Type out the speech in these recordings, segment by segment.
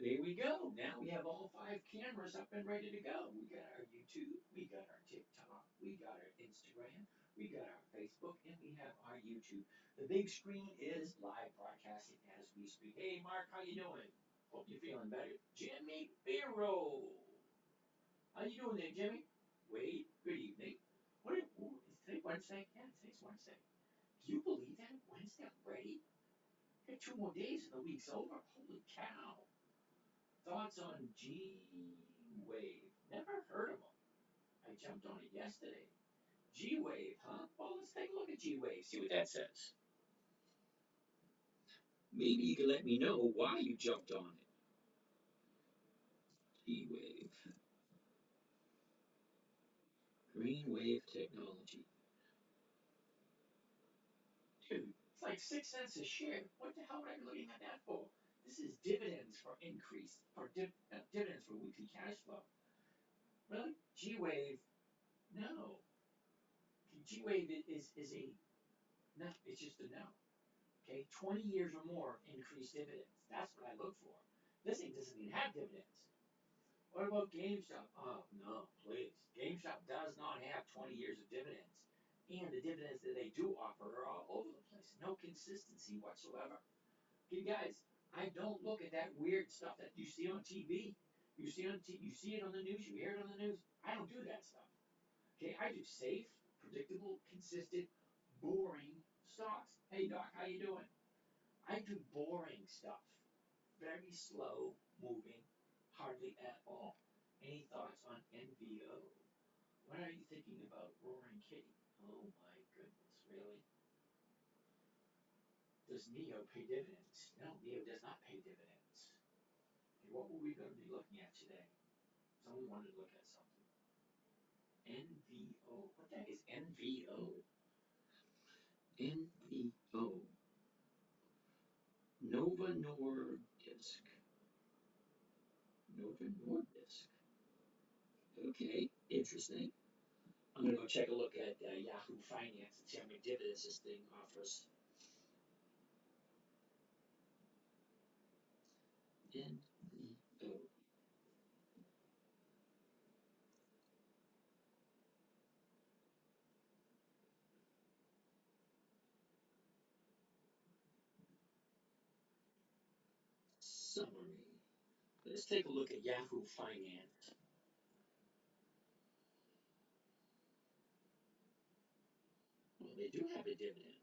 there we go. Now we have all 5 cameras up and ready to go. We got our YouTube, we got our TikTok, we got our Instagram, we got our Facebook, and we have our YouTube. The big screen is live broadcasting as we speak. Hey, Mark, how you doing? Hope you're feeling better. Jimmy Biro. How you doing there, Jimmy? Wade, good evening. Is today Wednesday? Yeah, today's Wednesday. Do you believe that? Wednesday already? Got 2 more days and the week's over. Holy cow. Thoughts on G-Wave? Never heard of them. I jumped on it yesterday. G-Wave, huh? Well, let's take a look at G-Wave, see what that says. Maybe you can let me know why you jumped on it. G-Wave. Green Wave Technology. Dude, it's like 6 cents a share. What the hell would I be looking at that for? This is dividends for increase, for dividends for weekly cash flow. Really? G-Wave? No. G-Wave is a, no, it's just a no. Okay, 20 years or more increased dividends. That's what I look for. This thing doesn't even have dividends. What about GameStop? Oh, no, please. GameStop does not have 20 years of dividends. And the dividends that they do offer are all over the place. No consistency whatsoever. Okay, guys, I don't look at that weird stuff that you see on TV. You see on TV, you see it on the news, you hear it on the news. I don't do that stuff. Okay, I do safe, predictable, consistent, boring stocks. Hey, Doc, how you doing? I do boring stuff. Very slow moving, hardly at all. Any thoughts on NVO? What are you thinking about Roaring Kitty? Oh my goodness, really? Does NEO pay dividends? No, NEO does not pay dividends. Okay, what were we going to be looking at today? Someone wanted to look at something. NVO. What the heck is NVO? NVO. Nova Nordisk. Nova Nordisk. Okay, interesting. I'm going to go check a look at Yahoo Finance and see how many dividends this thing offers. NVO. Summary. Let's take a look at Yahoo Finance. Well, they do have a dividend.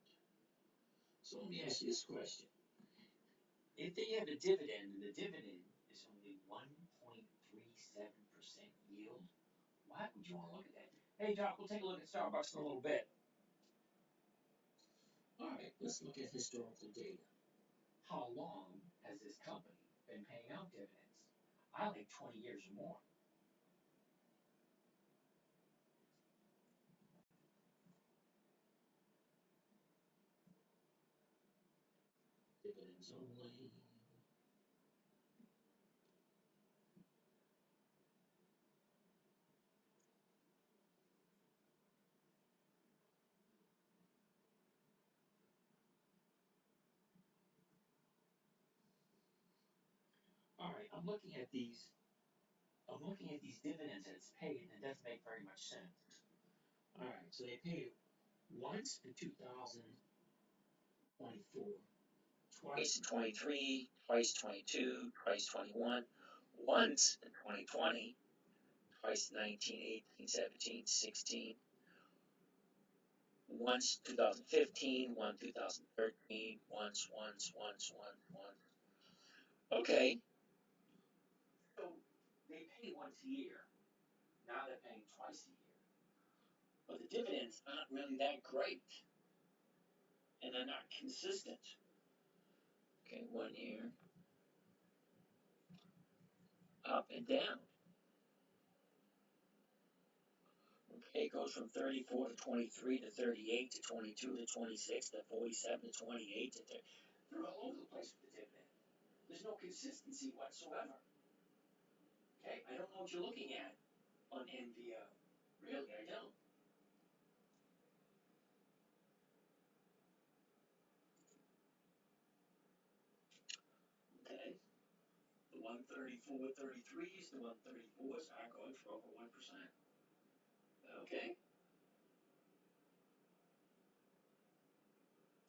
So let me ask you this question. If they have a dividend and the dividend is only 1.37% yield, why would you want to look at that? Hey, Doc, we'll take a look at Starbucks in a little bit. All right, let's look at historical data. How long has this company been paying out dividends? I like 20 years or more. Dividends only. All right, I'm looking at these. I'm looking at these dividends that it's paid, and it doesn't make very much sense. All right, so they paid it once in 2024, twice in 23, twice 22, twice 21, once in 2020, twice 19, 18, 17, 16, once 2015, one 2013, once. Okay, so they pay once a year. Now they're paying twice a year. But the dividends aren't really that great, and they're not consistent. Okay, 1 year, up and down. Okay, it goes from 34 to 23 to 38 to 22 to 26 to 47 to 28 to 30. They're all over the place with the dividend. There's no consistency whatsoever. Okay, I don't know what you're looking at on NVO. Really, I don't. Okay, the 134.33s, the 134s are going for over 1%. Okay?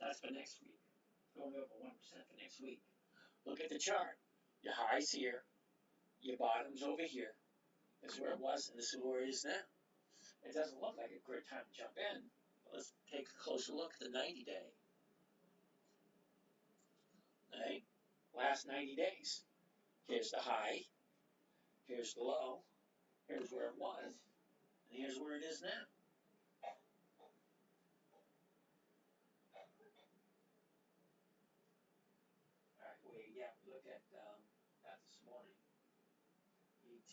That's for next week. Going over 1% for next week. Look at the chart. Your high's here. Your bottom's over here. This is where it was, and this is where it is now. It doesn't look like a great time to jump in. Let's take a closer look at the 90-day. Right? Last 90 days. Here's the high. Here's the low. Here's where it was. And here's where it is now. Alright, we look at that this morning. ET.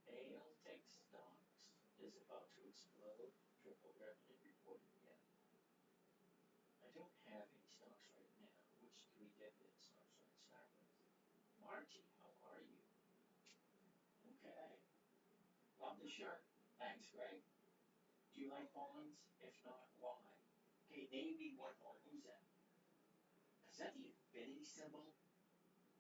ALTech stocks is about to explode. Triple revenue reported yet. I don't have any stocks right now. Which 3 dividend stocks should I start with? Margie, how are you? Okay. Love the shirt. Thanks, Greg. Do you like bonds? If not, why? Okay, name me one more. Who's that? Is that the infinity symbol?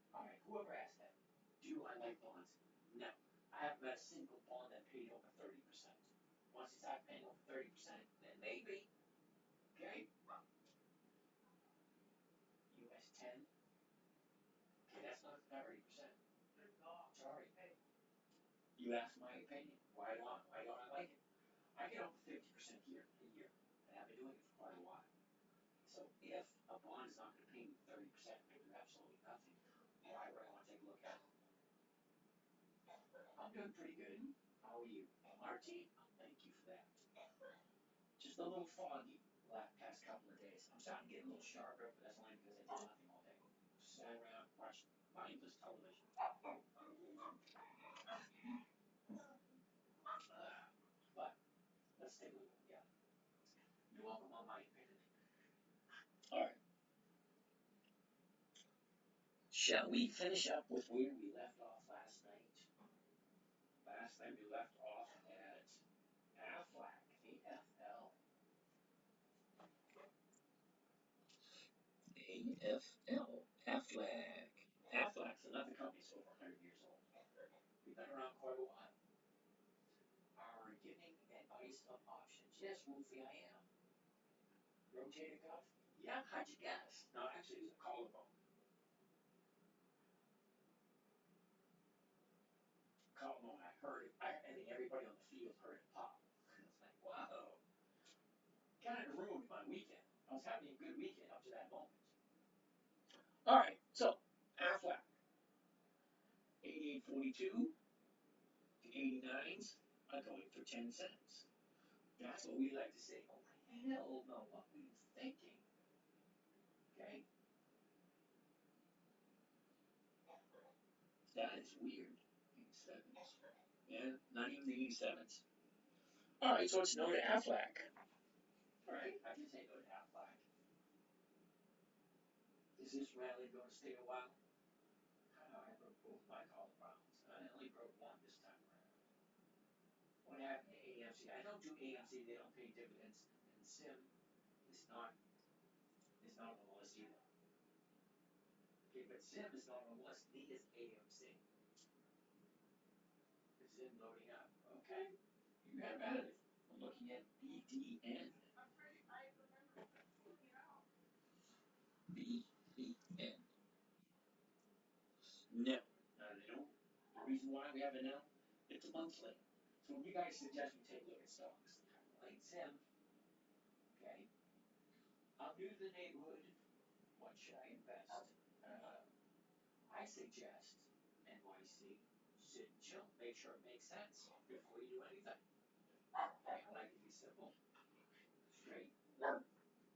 Alright, whoever asked that. Do I like bonds? No. I haven't met a single bond that paid over 30%. Once you start paying over 30%, then maybe. Okay? US 10. Okay, that's not 30%. Sorry. You asked my opinion. Why don't I like it? I get over 50% here a year, and I've been doing it for quite a while. So if a bond is not going to pay me 30% and do absolutely nothing, why would I want to take a look at it? I'm doing pretty good. How are you? Marty, thank you for that. Just a little foggy the past couple of days. I'm starting to get a little sharper, but that's only because I did nothing all day. Sat around, watched mindless television. But let's take a look what we got. You're welcome on my opinion. Alright. Shall we finish up with where we left off last night? Last night we left off at Aflac, AFL. AFL, Aflac. Aflac's another company that's over 100 years old. We've been around quite a while. Are giving advice of options. Yes, Wolfie, I am. Rotator cuff? Yeah, how'd you guess? No, actually, it was a collarbone. Collarbone, I heard it. I think everybody on the field heard it pop. It's like, wow. Kind of ruined my weekend. I was having a good weekend up to that moment. Alright, so, Aflac. 88.42 to 89s are going for 10 cents. That's what we like to say. Oh, hell no, what were you thinking? Okay? That is weird. 87s. Yeah, not even the 87s. Alright, so it's no to Aflac. Alright, I can say no to Aflac. Is this rally going to stay a while? I broke both my collarbones. I only broke one this time around. What happened to AMC? I don't do AMC, they don't pay dividends. And SIM is not on the list either. Okay, but SIM is not on the list, neither is AMC. Is SIM loading up? Okay, you have at it. I'm looking at BDN. BDN. No. No. The reason why we have a no, it's a monthly. So when you guys suggest we take a look at stocks, like SIM, okay, I'm new to the neighborhood. What should I invest? I suggest NYC. Sit and chill. Make sure it makes sense before you do anything. Okay, I like to be simple. Straight.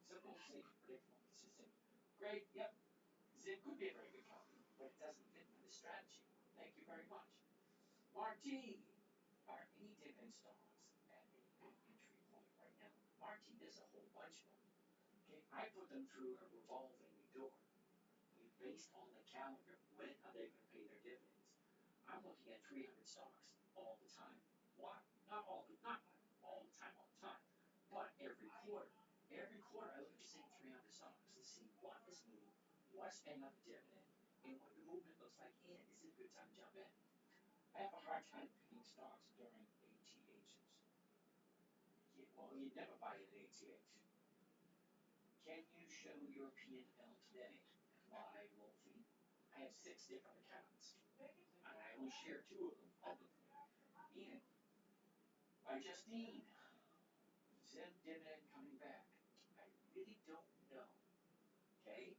Simple, safe, predictable, consistent. Great, yep. Zip could be a very good company, but it doesn't fit for the strategy. Thank you very much. Marty, are any dividend stocks at a good entry point right now? Marty, there's a whole bunch of them. Okay, I put them through a revolving door. Based on the calendar, when are they going to pay their dividends? I'm looking at 300 stocks all the time. Why? Not all the time, but every quarter. Every quarter I look at the same 300 stocks to see what is moving, what's paying up a dividend, and what the movement looks like, and this is a good time to jump in. I have a hard time picking stocks during ATHs. Yeah, well, you never buy an ATH. Can you show your P&L today? Why, Wolfie? I have 6 different accounts, and I only share 2 of them publicly. And by Justine, Zim dividend coming back. I really don't know. Okay?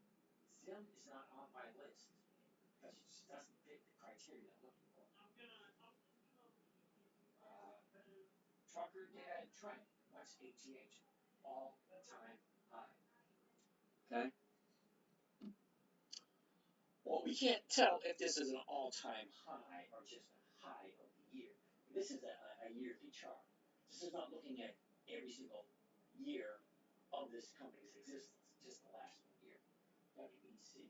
Zim is not on my list because it just doesn't fit the criteria I'm looking for. Trucker Dad Trent, what's ATH? All time high. Okay? Well, we can't tell if this is an all-time high or just a high of the year. This is a yearly chart. This is not looking at every single year of this company's existence, just the last 1 year. WBC.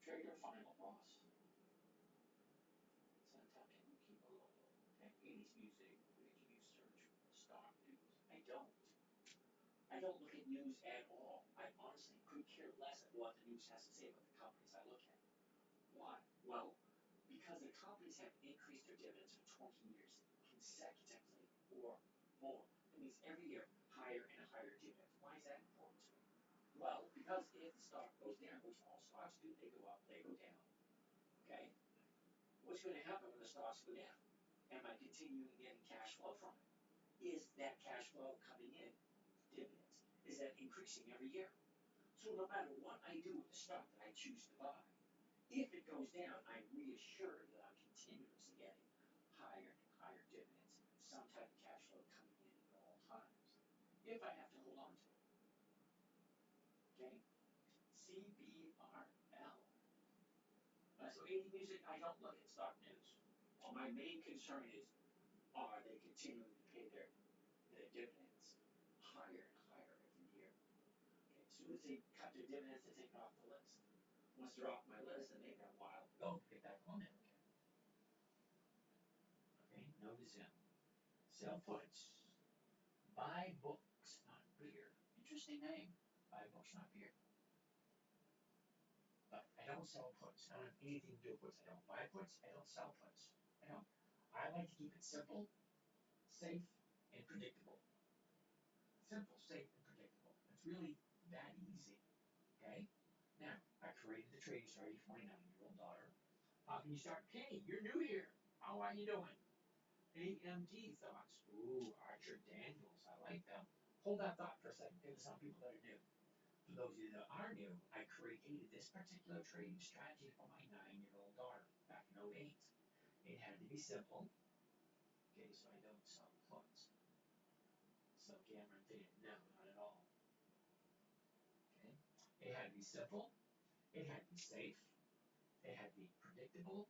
Trader final loss. Suntuck and Kimolo. Okay, 80s music. Where do you search for stock news? I don't. I don't look at news at all. I honestly could care less what the news has to say about the companies I look at. Why? Well, because the companies have increased their dividends for 20 years consecutively or more. That means every year higher and higher dividends. Why is that important to me? Well, because if the stock goes down, which all stocks do, they go up, they go down. Okay? What's going to happen when the stocks go down? Am I continuing getting cash flow from it? Is that cash flow coming in? Dividends. Is that increasing every year? So no matter what I do with the stock that I choose to buy, if it goes down, I'm reassured that I'm continuously getting higher and higher dividends, some type of cash flow coming in at all times, if I have to hold on to it. Okay? CBRL. So 80 Music, I don't look at stock news. Well, my main concern is, are they continuing to pay their dividends higher and higher every year? Okay, as soon as they cut their dividends, they take it off the list. Once they're off my list, then they've got a while to go to get back on there again. Okay, no to Zim. Sell puts. Buy books, not beer. Interesting name. Buy books, not beer. But I don't sell puts. I don't have anything to do with puts. I don't buy puts. I don't sell puts. I don't. I like to keep it simple, safe, and predictable. Simple, safe, and predictable. It's really that easy. Okay? Now, I created the trading strategy for my 9-year-old daughter. How can you start? Kenny, you're new here. How are you doing? AMD thoughts. Ooh, Archer Daniels. I like them. Hold that thought for a second. There's some people that are new. For those of you that are new, I created this particular trading strategy for my 9-year-old daughter back in '08. It had to be simple. Okay, so I don't sell puts. So guaranteed. No, not at all. Okay. It had to be simple. It had to be safe. It had to be predictable.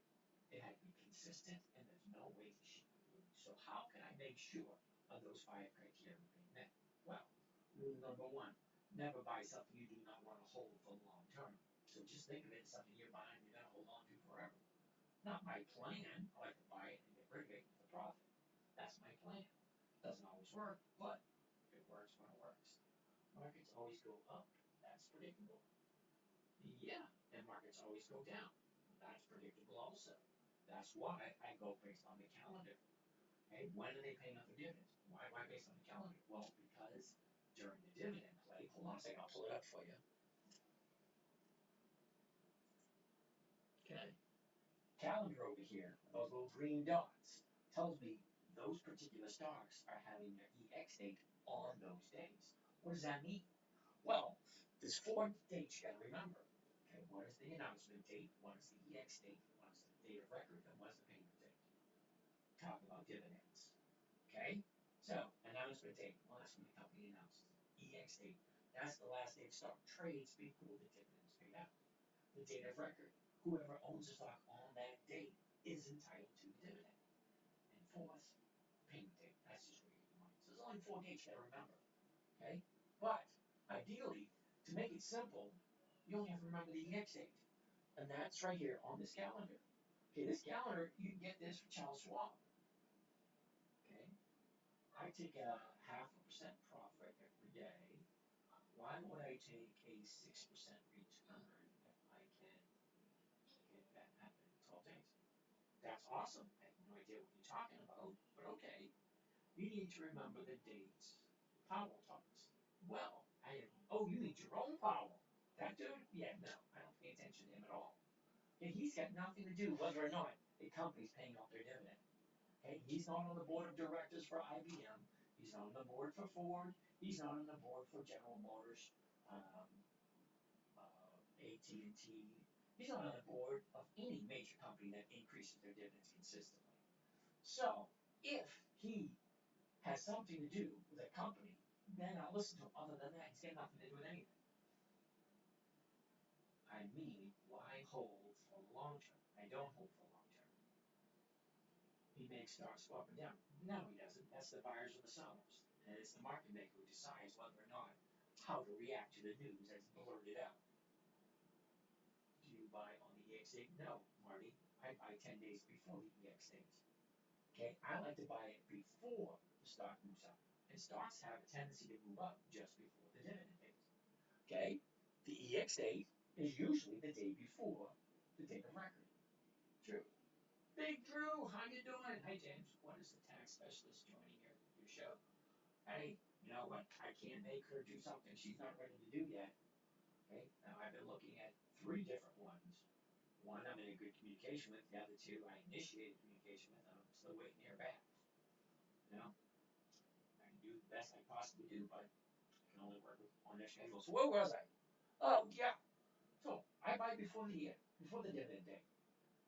It had to be consistent, and there's no way that she would lose. So how can I make sure of those 5 criteria being met? Well, rule number 1, never buy something you do not want to hold for the long term. So just think of it as something you're buying you're going to hold on to forever. Not my plan. I like to buy it and get rid of it for profit. That's my plan. Doesn't always work, but it works when it works. Markets always go up. That's predictable. Yeah, and markets always go down. That's predictable also. That's why I go based on the calendar. Hey, when are they paying out their dividends? Why based on the calendar? Well, because during the dividend play, hold on a second, I'll pull it up for you. Okay. Calendar over here, those little green dots, tells me those particular stocks are having their EX date on those days. What does that mean? Well, there's 4 dates you gotta remember. Okay, one is the announcement date, one is the EX date, one is the date of record, and one is the payment date. Talk about dividends. Okay? So, announcement date, well, that's when the company announces. EX date, that's the last day the stock trades before the dividends paid out. The date of record, whoever owns the stock on that date is entitled to the dividend. And 4th, payment date, that's just where you get the money. So there's only 4 dates you gotta remember. Okay? But, ideally, to make it simple, you only have to remember the EX date. And that's right here on this calendar. Okay, this calendar, you can get this from Charles Schwab. Okay? I take a 0.5% profit every day. Why would I take a 6% return if I That's awesome. I have no idea what you're talking about, but okay. You need to remember the dates Powell talks. Well, oh, you mean Jerome Powell? That dude? Yeah, no, I don't pay attention to him at all. Okay, he's got nothing to do whether or not a company's paying out their dividend. Okay, he's not on the board of directors for IBM. He's not on the board for Ford. He's not on the board for General Motors, um, AT&T. He's not on the board of any major company that increases their dividends consistently. So, if he has something to do with a company, then I'll listen to him. Other than that, he's got nothing to do with anything. I mean, why hold for the long term? I don't hold for the long term. He makes stocks go up and down. No, he doesn't. That's the buyers and the sellers. And it's the market maker who decides whether or not how to react to the news that's blurted out. Do you buy on the EX date? No, Marty. I buy 10 days before the EX date. Okay, I like to buy it before the stock moves up. And stocks have a tendency to move up just before the dividend date. Okay, the EX date is usually the day before the date of record. True. Big Drew, how you doing? Hey James, what is the tax specialist joining your show? Hey, you know what? I can't make her do something she's not ready to do yet. Okay, now I've been looking at 3 different ones. One I'm in a good communication with, the other 2 I initiated communication with, and I'm still waiting to hear back. You know, I can do the best I possibly do, but I can only work on their schedule. So where was I? Oh yeah. So I buy before the dividend day.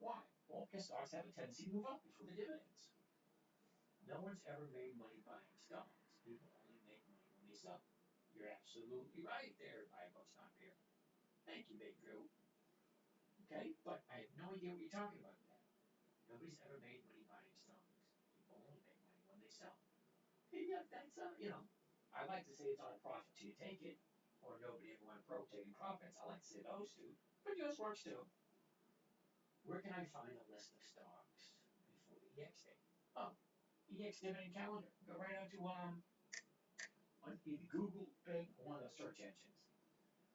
Why? Well, because stocks have a tendency to move up before the dividends. No one's ever made money buying stocks. People only make money when they sell. You're absolutely right there, Bible Stock Beer. Thank you, Big Drew. Okay, but I have no idea what you're talking about yet. Nobody's ever made money buying stocks. People only make money when they sell. Hey, yeah, that's I like to say it's on a profit till you take it, or nobody ever went broke taking profits. I like to say those 2, but yours works too. Where can I find a list of stocks before the EX date? Oh, EX dividend calendar. Go right out to on either Google, Bing, or one of the search engines.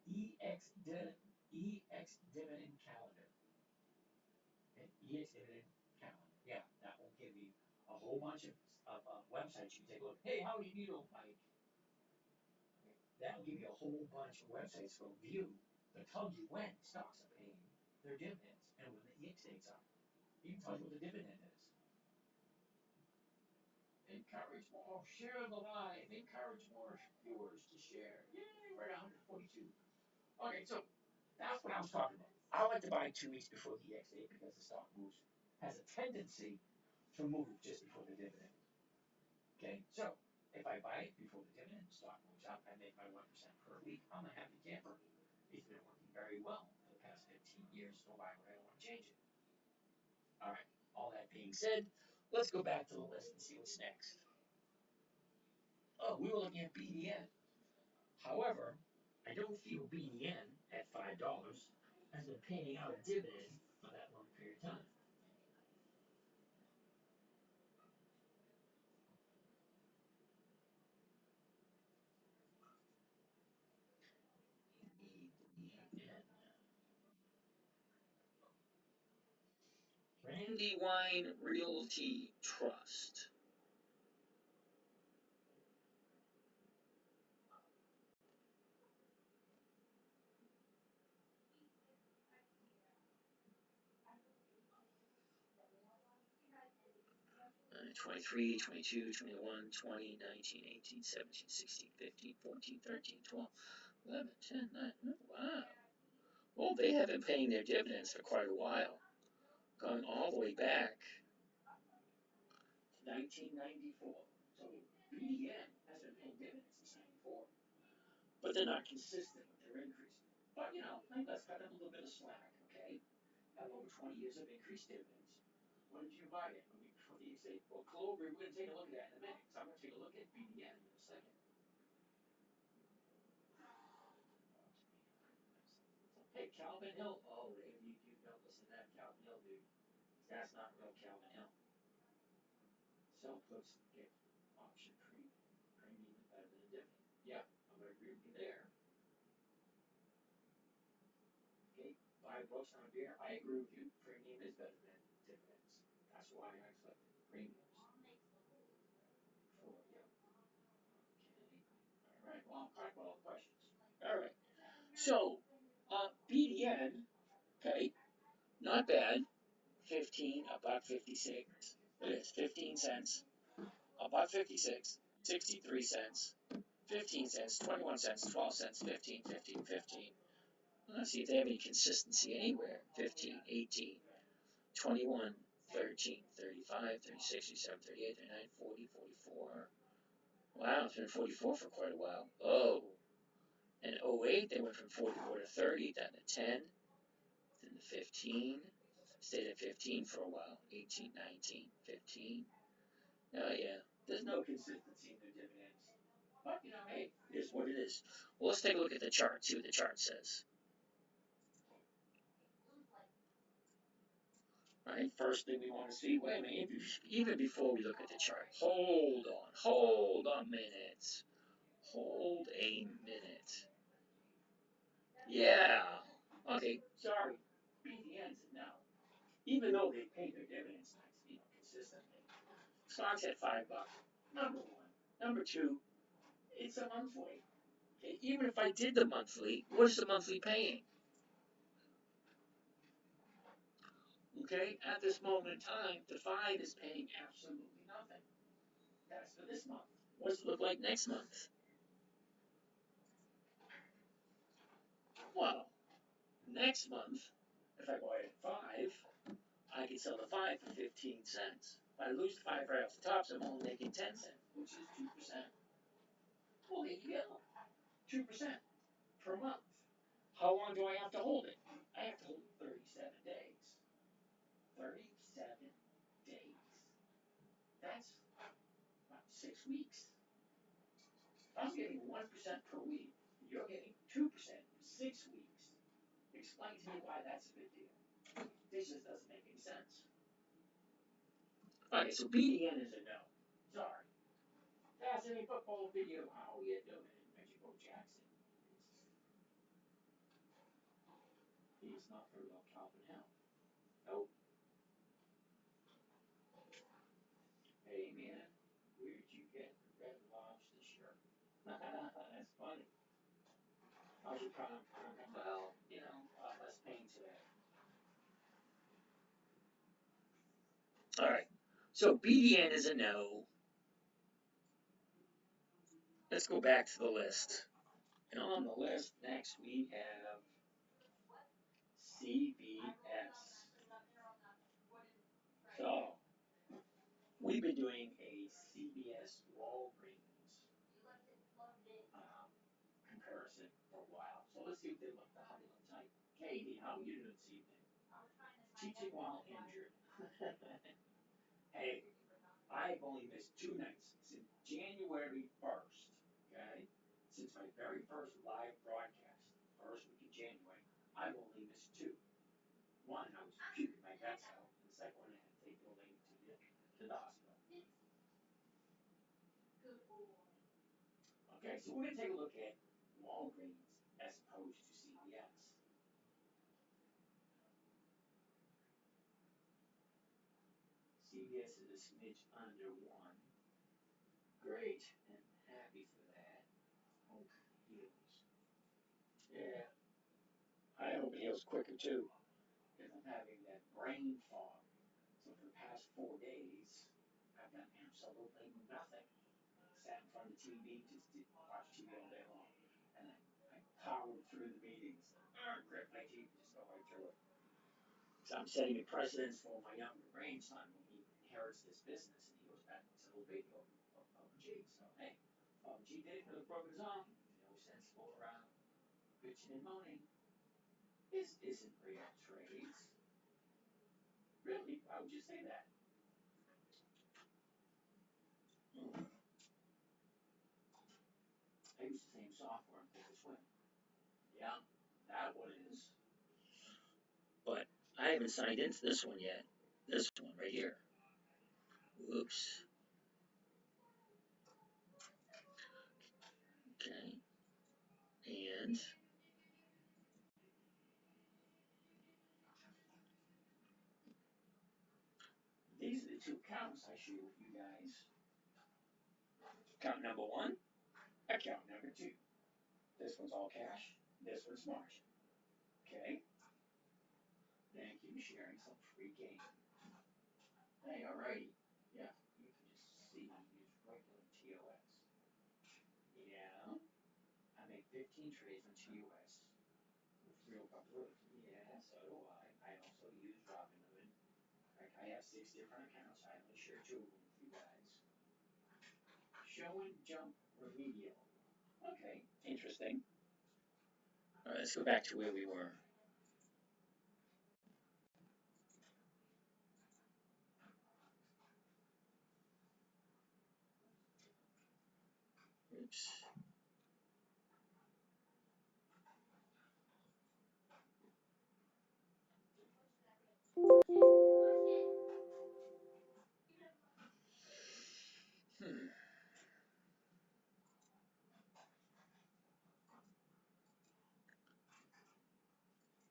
EX dividend calendar. Okay, EX dividend calendar. Yeah, that will give you a whole bunch of websites you can take a look. Hey, how do you do, Mike? Okay, that'll give you a whole bunch of websites to view that tells you when stocks are paying their dividends and when the EX dates are. Even tells you what the dividend is. Encourage more, share the live, encourage more viewers to share. Yay, we're at 142. Okay, so that's what I was talking about. I like to buy 2 weeks before the EX date because the stock moves, has a tendency to move just before the dividend. Okay, so if I buy it before the dividend, the stock moves up, I make my 1% per week. I'm a happy camper. It's been working very well for the past 15 years, so why would I want to change it? All right, all that being said, let's go back to the list and see what's next. Oh, we were looking at BDN. However, I don't feel BDN at $5 has been paying out a dividend for that long period of time. BDN. Brandywine Realty Trust. 23, 22, 21, 20, 19, 18, 17, 16, 15, 14, 13, 12, 11, 10, 9. Wow. Well, they have been paying their dividends for quite a while, going all the way back to 1994. So BDN has been paying dividends since 94. But they're not consistent with their increase. But, let's cut them a little bit of slack, okay? Have over 20 years of increased dividends. When did you buy it? I mean, before the estate. Well, Clover, we're going to take a look at that in a minute. So I'm going to take a look at BDN in a second. Hey, Calvin Hill. Oh, you don't listen to that Calvin Hill, dude. That's not real Calvin Hill. Sell puts get option premium. Premium is better than a dividend. Yeah, I'm going to agree with you there. Okay, buy books on a beer. I agree with you. Premium is better than dividends. That's why I selected premiums for you. Okay. All right. Well, I'm caught with all the questions. All right. So, BDN, okay, not bad. 15, about 56. It is 15 cents, about 56, 63 cents, 15 cents, 21 cents, 12 cents, 15, 15, 15. Let's see if they have any consistency anywhere. 15, 18, 21, 13, 35, 36, 37, 38, 39, 40, 44. Wow, it's been 44 for quite a while. Oh. In 08, they went from 44 to 30, down to 10, then to 15. Stayed at 15 for a while. 18, 19, 15. Oh, yeah. There's no consistency in the dividends. But, you know, hey, it is what it is. Well, let's take a look at the chart, see what the chart says. Right? First thing we want to see, wait a minute, even before we look at the chart, hold a minute. Hold a minute. Yeah. Okay, sorry. BDN's a no. Even though they pay their dividends consistently. Stock's at $5. Number one. Number two, it's a monthly. Okay, even if I did the monthly, what is the monthly paying? Okay, at this moment in time, the 5 is paying absolutely nothing. That's for this month. What's it look like next month? Well, next month, if I buy it at 5, I can sell the 5 for 15 cents. If I lose the 5 right off the top, so I'm only making 10 cents, which is 2%. Well, there you go. 2% per month. How long do I have to hold it? I have to hold it 37 days. 37 days. That's about 6 weeks. I'm getting 1% per week. You're getting 2% in 6 weeks. Explain to me why that's a good deal. This just doesn't make any sense. Okay, so BDN is a no. Sorry. Fascinating football video. How are you doing? Mexico Jackson. He's not very well Calvin Hill. Nope. Hey man, where'd you get the Red Lobster shirt? That's funny. How's your prom? Well, you know, less pain today. All right. So BDN is a no. Let's go back to the list. And on the list next we have CVS. So we've been doing a CVS Walgreens comparison for a while. So let's see what they look. How they look tonight. Katie, how are you doing this evening? Teaching while injured. Hey, I've only missed 2 nights since January 1st. Okay, since my very first live broadcast, first week of January, I've only missed 2. One, I was puking my guts out. The second one, I had to take the old lady to the hospital. Okay, so we're going to take a look at Walgreens as opposed to CVS. CVS is a smidge under 1. Great, and happy for that. Hope it heals. Yeah, I hope it heals quicker too, because I'm having that brain fog. So for the past 4 days, I've done absolutely nothing. Sat in front of the TV, just did watch TV all day long. And I powered through the meetings. Grit my teeth, just go right through it. So I'm setting a precedence for my younger grandson when he inherits this business and he goes back and says, little baby, G. So, hey, G did it for the broken zone. No sense for bitching and moaning. This isn't real trades. Really? Why would you say that? I use the same software on Thinkorswim. Yeah, that one is. But I haven't signed into this one yet. This one right here. Oops. Okay. And these two accounts I share with you guys. Account number one, account number two. This one's all cash, this one's margin. Okay? Thank you, sharing some free game. Hey, alrighty. Yeah, you can just see me use regular TOS. Yeah, I make 15 trades on TOS with real Robinhood. Yeah, so do I. I also use Robinhood. Like, I have 6 different accounts. I only share 2 of them with you guys. Show and jump remedial. Okay, interesting. Alright, let's go back to where we were. Oops.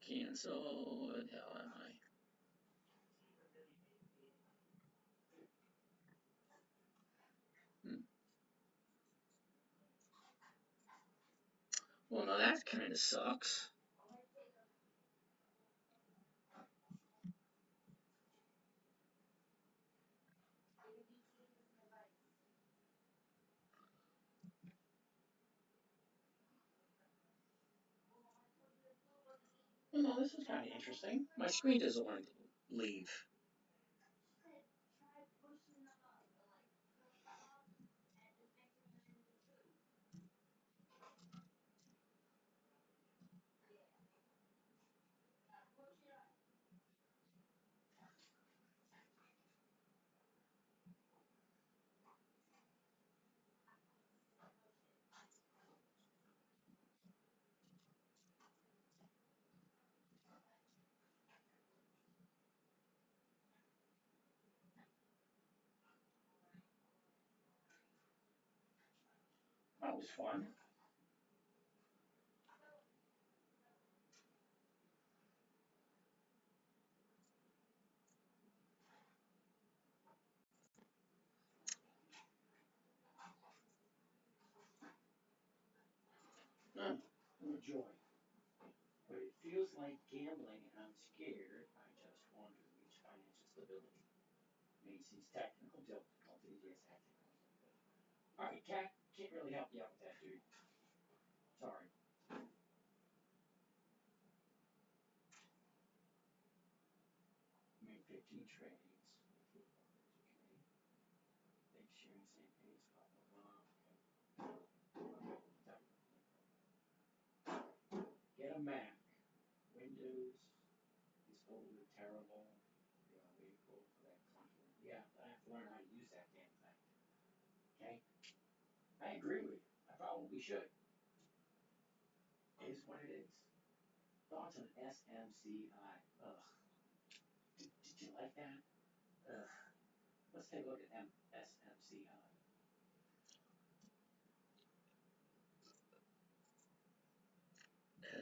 Cancel. What the hell am I? Well, now that kind of sucks. Well, no, this is kind of interesting. My screen doesn't want to leave. That was fun. Enjoy. But it feels like gambling and I'm scared. I just want to reach financial stability. Macy's technical difficulties, yes, technical difficulties. Alright, Cat, can't really help you out with that, dude. Sorry. Made 15 trades. Okay. They sharing the same page, blah, blah, blah. Okay. Get a Mac. Windows is old, terrible. Yeah, wait for that clunky. Yeah, I have to learn how to use that damn thing. Okay? I agree with you. I probably should. It is what it is. Thoughts on SMCI? Ugh. Did you like that? Ugh. Let's take a look at SMCI.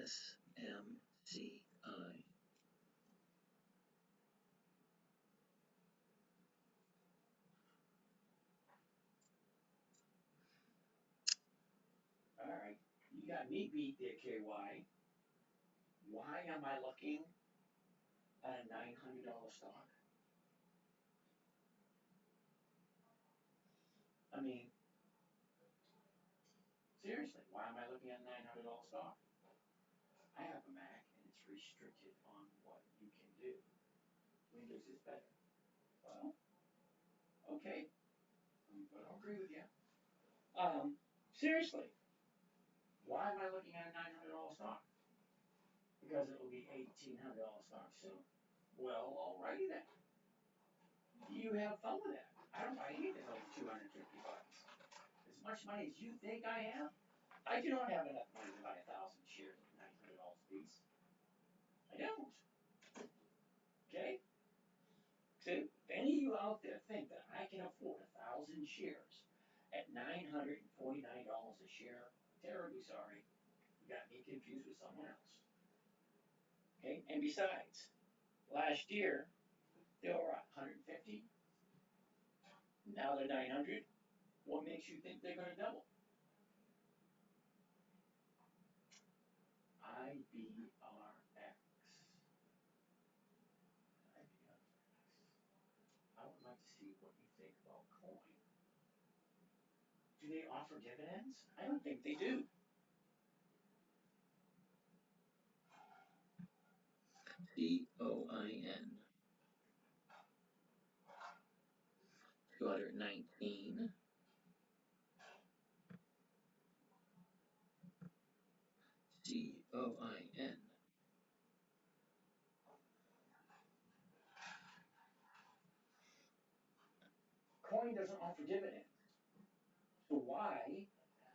SMCI. Alright. You got me beat there, KY. Why am I looking at a $900 stock? I mean, seriously, why am I looking at a $900 stock? I have a Mac and it's restricted on what you can do. Windows is better. Well, okay, but I'll agree with you. Seriously, why am I looking at a $900 stock? Because it will be $1,800 stock soon. Well, alrighty then. You have fun with that. I don't buy anything over $250. As much money as you think I have, I do not have enough money to buy 1,000 shares at $900 a piece. I don't. Okay? So if any of you out there think that I can afford 1,000 shares at $949 a share, I'm terribly sorry. You got me confused with someone else. Okay? And besides, last year, they were at 150. Now they're 900. What makes you think they're gonna double? IBRX. I would like to see what you think about coin. Do they offer dividends? I don't think they do. COIN. 219. COIN. Coin doesn't offer dividends. So why,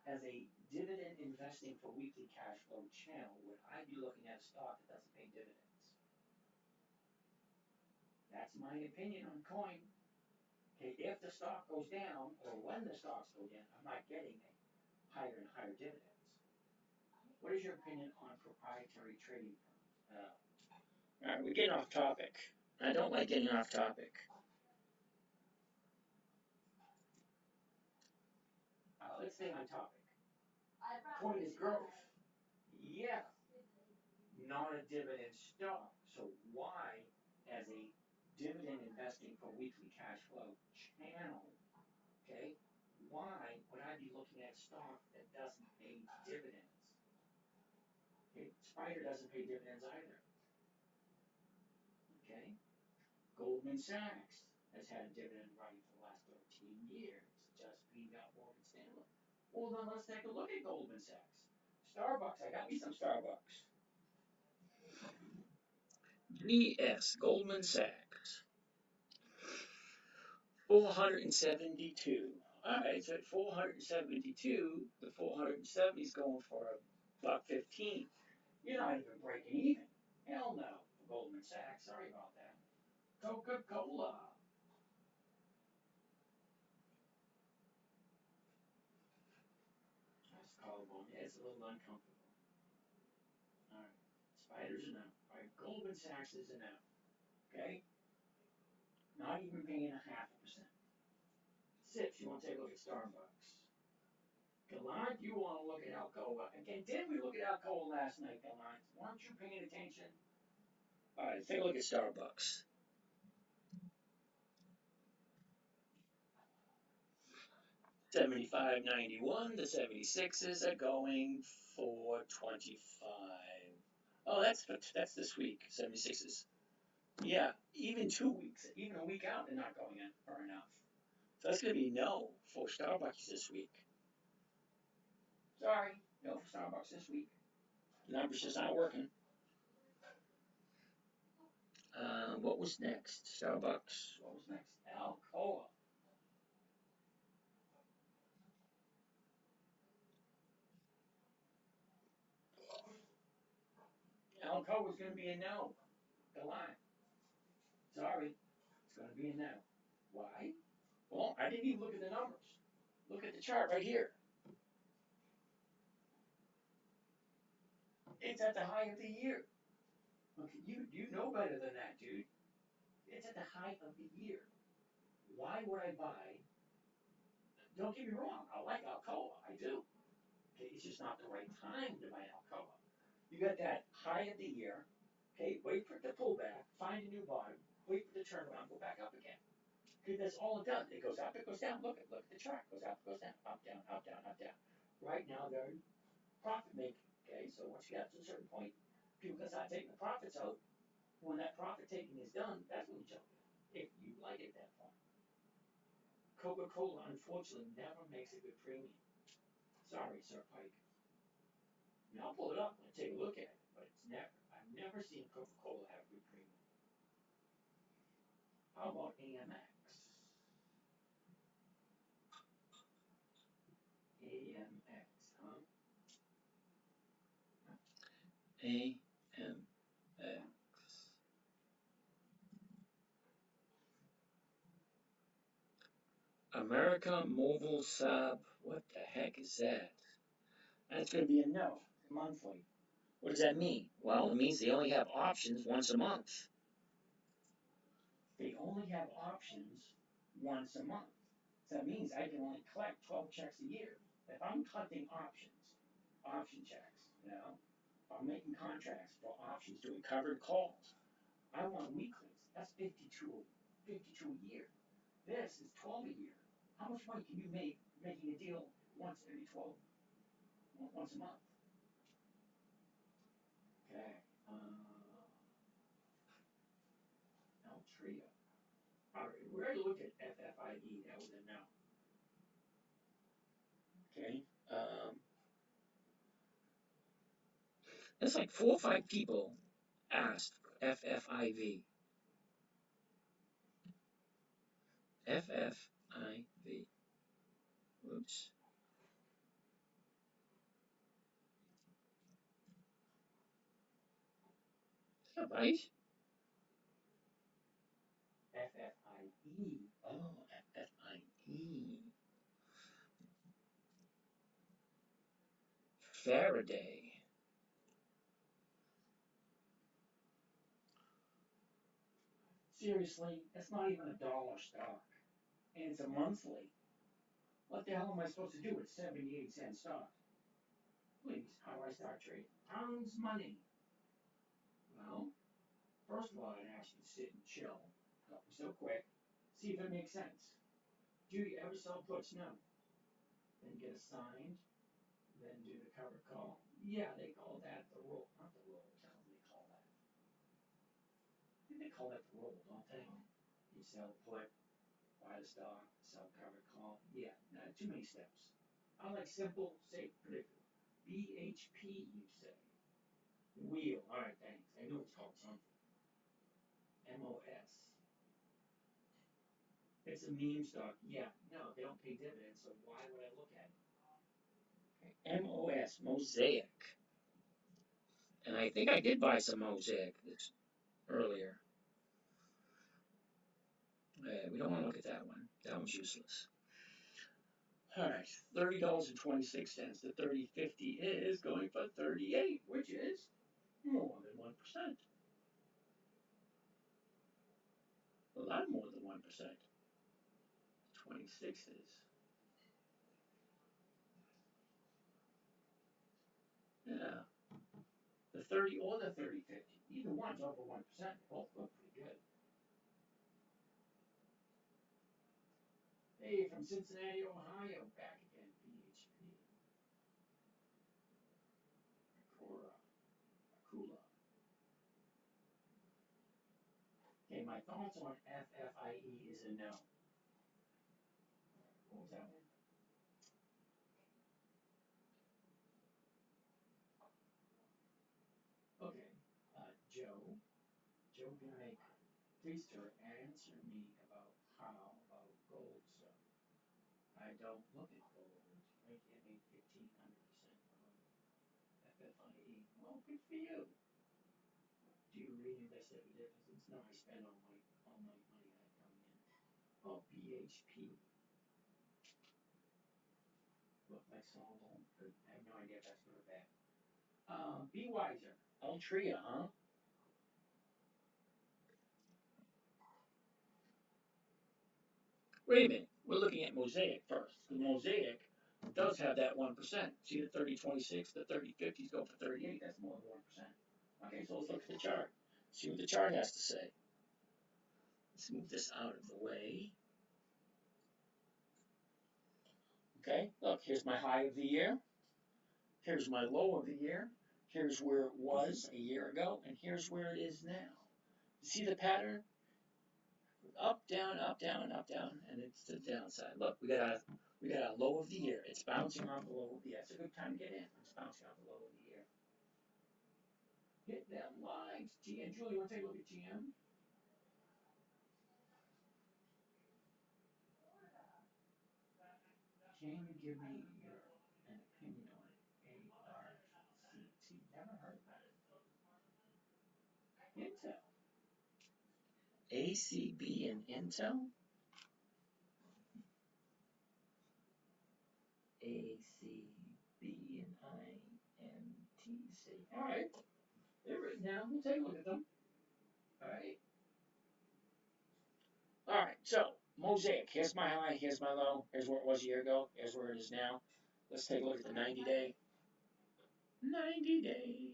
as a dividend investing for weekly cash flow channel, would I be looking at a stock that doesn't pay dividends? That's my opinion on coin. Okay, if the stock goes down, or when the stocks go down, I'm not getting higher and higher dividends. What is your opinion on proprietary trading firms? Alright, we're getting off topic. I don't like getting off topic. Let's stay on topic. Point is growth. Yeah, not a dividend stock. So why, as a dividend investing for weekly cash flow channel, okay, why would I be looking at a stock that doesn't pay dividends? Okay, Spider doesn't pay dividends either. Okay, Goldman Sachs has had a dividend running for the last 13 years, just beat out Morgan Stanley. Well, then let's take a look at Goldman Sachs. Starbucks, I got me some Starbucks. GS, Goldman Sachs. 472. Alright, so at 472, the 470 is going for $1.15. You're not even breaking even. Hell no, for Goldman Sachs. Sorry about that. Coca-Cola. That's collarbone. Yeah, it's a little uncomfortable. Alright. Spiders are no. Alright, Goldman Sachs is a no. Okay? Not even paying 0.5%. Sips, you want to take a look at Starbucks. Gallant, you want to look at Alcoa. Again, didn't we look at Alcoa last night, Gallant? Weren't you paying attention? Alright, take a look at Starbucks. $75.91. The 76s are going for $25. Oh, that's this week. 76s. Yeah, even 2 weeks, even a week out, they're not going in for enough. So that's gonna be no for Starbucks this week. Sorry, no for Starbucks this week. The numbers just not working. What was next? Starbucks. What was next? Alcoa. Alcoa was going to be a no. The line. Sorry, it's going to be a no. Why? Well, I didn't even look at the numbers. Look at the chart right here. It's at the high of the year. Okay, you know better than that, dude. It's at the height of the year. Why would I buy? Don't get me wrong, I like Alcoa, I do. Okay, it's just not the right time to buy Alcoa. You got that high of the year. Okay, wait for it to pull back, find a new bottom, wait for the turnaround, go back up again. Okay, that's all it does. It goes up, it goes down. Look at the chart. Goes up, goes down, up, down, up, down, up, down. Right now they're profit making. Okay, so once you get to a certain point, people can start taking the profits out. When that profit taking is done, that's when you jump in. If you like it at that point. Coca-Cola, unfortunately, never makes a good premium. Sorry, Sir Pike. Now I'll pull it up and take a look at it, but I've never seen Coca-Cola have a good premium. How about AMX? AMX, huh? AMX. America Mobile Sub. What the heck is that? That's going to be a no, monthly. What does that mean? Well, it means they only have options once a month. They only have options once a month. So that means I can only collect 12 checks a year. If I'm collecting option checks, if I'm making contracts for options, doing covered calls, I want weeklies. That's 52 a year. This is 12 a year. How much money can you make making a deal once every 12, once a month? Okay. Altria. All right, we already looked at FFIE. That was a no. Okay. It's like 4 or 5 people asked FFIV. FFIV. Oops. Is that right? FFIE. Oh, FFIE. Faraday. Seriously, that's not even a dollar stock. And it's a monthly. What the hell am I supposed to do with 78-cent stock? Please, how do I start trading? Pounds money. Well, first of all, I'd ask you to sit and chill. Not be so quick. See if it makes sense. Do you ever sell puts? No. Then get assigned. Then do the cover call. Yeah, they call that the roll. Not the roll. What do they call that? I think they call that the roll, don't they? You sell put, buy the stock, sell cover call. Yeah, not too many steps. I like simple, safe, predictable. BHP, you say. Wheel. All right, thanks. I knew it's called something. MOS. It's a meme stock. Yeah, no, they don't pay dividends, so why would I look at it? Okay. MOS, Mosaic. And I think I did buy some Mosaic earlier. We don't want to look at that one. That one's useless. All right, $30.26. The 30/50 is going for 38, which is more than 1%. A lot more than 1%. 26 is. Yeah. The 30 or the 30/50. Either one's over 1%. Both look pretty good. Hey, from Cincinnati, Ohio, back again, BHP. Akula. Okay, my thoughts on FFIE is a no. What was that one? Okay, Joe Binmaker. Please, sir, answer me about gold, sir. I don't look at gold. I can't make 1,500% from FFIE. Well, good for you. Do you reinvest every dividends? No, I spend all my money I have coming in. Oh, BHP. Look like Solomon. I have no idea if that's good or bad. Be wiser. Altria, huh? Wait a minute. We're looking at Mosaic first. The Mosaic does have that 1%. See the 30/26, the 30/50s go for 38. That's more than 1%. Okay, so let's look at the chart. See what the chart has to say. Let's move this out of the way. Okay, look, here's my high of the year. Here's my low of the year. Here's where it was a year ago, and here's where it is now. See the pattern? Up, down, up, down, up, down, and it's the downside. Look, we got a low of the year. It's bouncing off the low of the year. It's a good time to get in. It's bouncing off the low of the year. Hit them lines. GM, Julie, you want to take a look at GM? Can you give me an opinion on it? ARCT. Never heard of it. Intel. ACB and Intel? ACB and INTC. All right. They're written down. We'll take a look at them. All right. All right. So Mosaic, here's my high, here's my low, here's where it was a year ago, here's where it is now. Let's take a look at the 90 day. 90 days.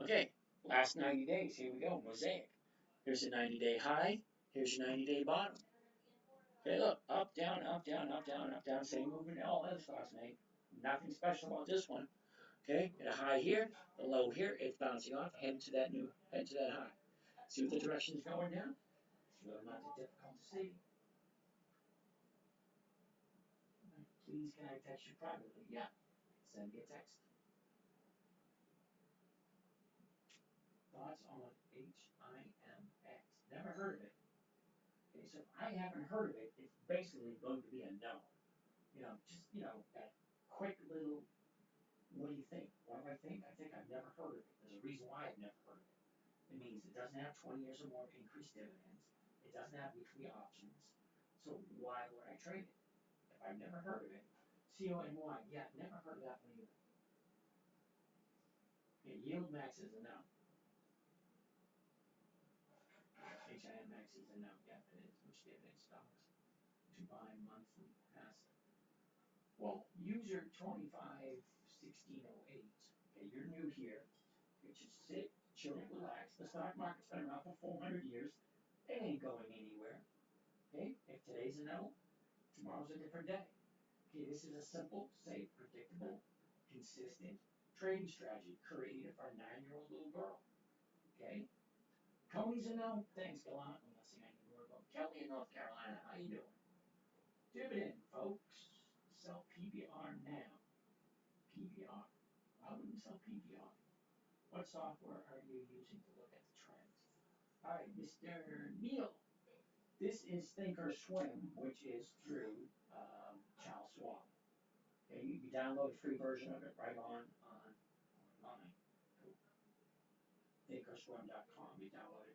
Okay, last 90 days, here we go, Mosaic. Here's a 90-day high, here's your 90-day bottom. Okay, look, up, down, up, down, up, down, up, down, same movement all other stocks make. Nothing special about this one. Okay, at a high here, a low here, it's bouncing off, head to that high. See what the direction is going now? It's really not that difficult to see. Please, can I text you privately? Yeah, send me a text. Thoughts on HIMX? Never heard of it. Okay, so if I haven't heard of it, it's basically going to be a no. That quick little, what do you think? What do I think? I think I've never heard of it. There's a reason why I've never heard of it. It means it doesn't have 20 years or more of increased dividends. It doesn't have weekly options. So why would I trade it? If I've never heard of it, CONY, yeah, never heard of that one either. Okay, yield max is a no. HIMX is a no, yeah, it is, which dividend stocks to buy monthly passive. Well, user 251608, okay, you're new here. You should sit, chill, relax. The stock market's been around for 400 years. It ain't going anywhere. Okay, if today's a no, tomorrow's a different day. Okay, this is a simple, safe, predictable, consistent trading strategy created for a 9-year-old little girl. Okay, Coney's a no. Thanks, Gallant. I'm not saying anything more about Kelly in North Carolina. How you doing? Dividend, folks. Sell PBR now. PBR. Why would we sell PBR? What software are you using to look at the trends? All right, Mr. Neil. This is Thinkorswim, which is through Charles Schwab. Okay, you can download a free version of it right online. Thinkorswim.com. You download it.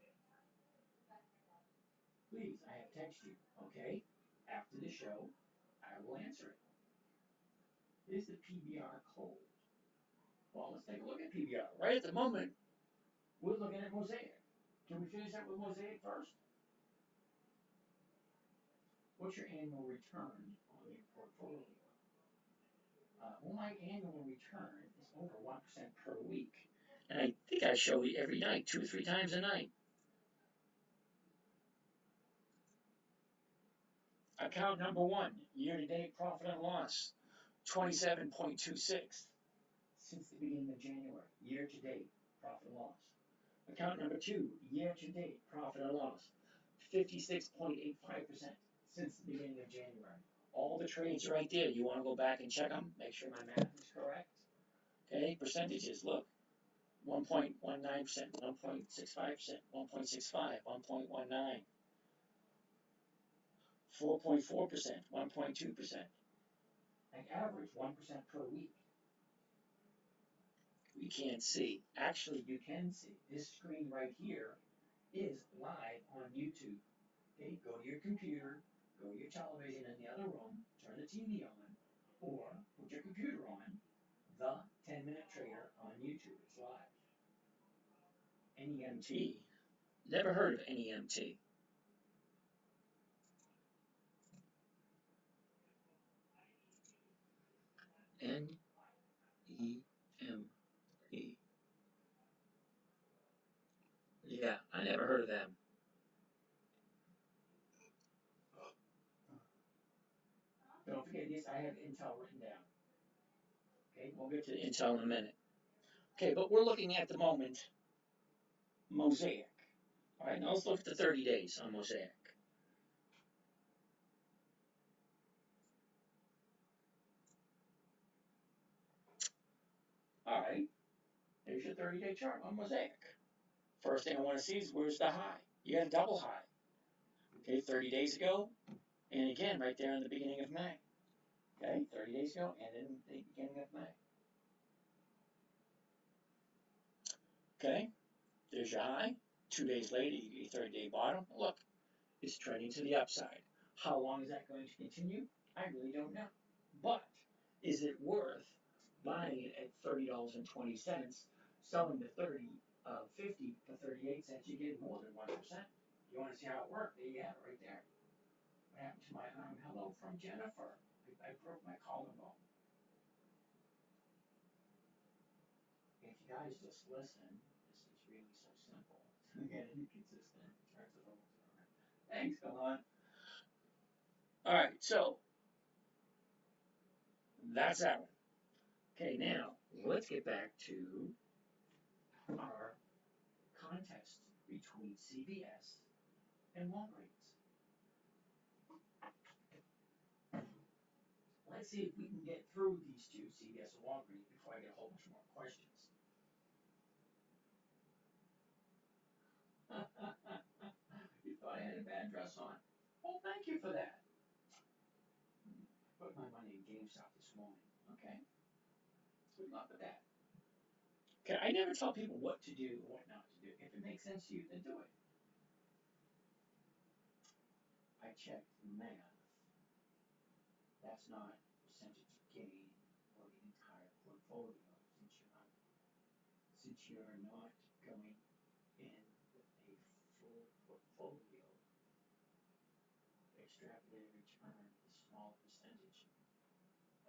Please, I have texted you. Okay, after the show, I will answer it. Is the PBR cold? Well, let's take a look at PBR. Right at the moment, we're looking at Mosaic. Can we finish up with Mosaic first? What's your annual return on your portfolio? My annual return is over 1% per week. And I think I show you every night, 2 or 3 times a night. Account number 1, year-to-date profit and loss, 27.26. Since the beginning of January, year-to-date profit and loss. Account number 2, year-to-date profit and loss, 56.85% since the beginning of January. All the trades are right there. You want to go back and check them, make sure my math is correct. Okay, percentages, look. 1.19%, 1.65%, 1.65, 1.19, 4.4%, 1.2%. An average 1% per week. We can't see. Actually, you can see. This screen right here is live on YouTube. Okay, go to your computer, go to your television in the other room, turn the TV on, or put your computer on, The 10-Minute Trader on YouTube. It's live. NEMT. Never heard of NEMT. NEMT. Yeah, I never heard of them. Don't forget this, I have Intel written down. Okay, we'll get to Intel in a minute. Okay, but we're looking at the moment Mosaic. All right, now let's look at the 30 days on Mosaic. All right, here's your 30-day chart on Mosaic. First thing I want to see is where's the high. You got a double high. Okay, 30 days ago, and again right there in the beginning of May. Okay, 30 days ago, and in the beginning of May. Okay, there's your high. 2 days later, you get your 30-day bottom. Look, it's trending to the upside. How long is that going to continue? I really don't know. But is it worth buying it at $30.20, selling the 30 50 for 38 cents, you get more than 1%. You want to see how it worked? There you have it right there. What happened to my arm? Hello from Jennifer. I broke my collarbone. If you guys just listen, this is really so simple to get inconsistent in terms of almost around. Thanks, Milan. All right, so that's that one. Okay, now let's get back to our contest between CVS and Walgreens. Let's see if we can get through these two, CVS and Walgreens, before I get a whole bunch more questions. You thought I had a bad dress on? Oh, thank you for that. Put my money in GameStop this morning. Okay. Good luck with that. Okay, I never tell people what to do and what not to do. If it makes sense to you, then do it. I checked math. That's not percentage gain for the entire portfolio since you're not going in with a full portfolio. Extrapolated return is a small percentage.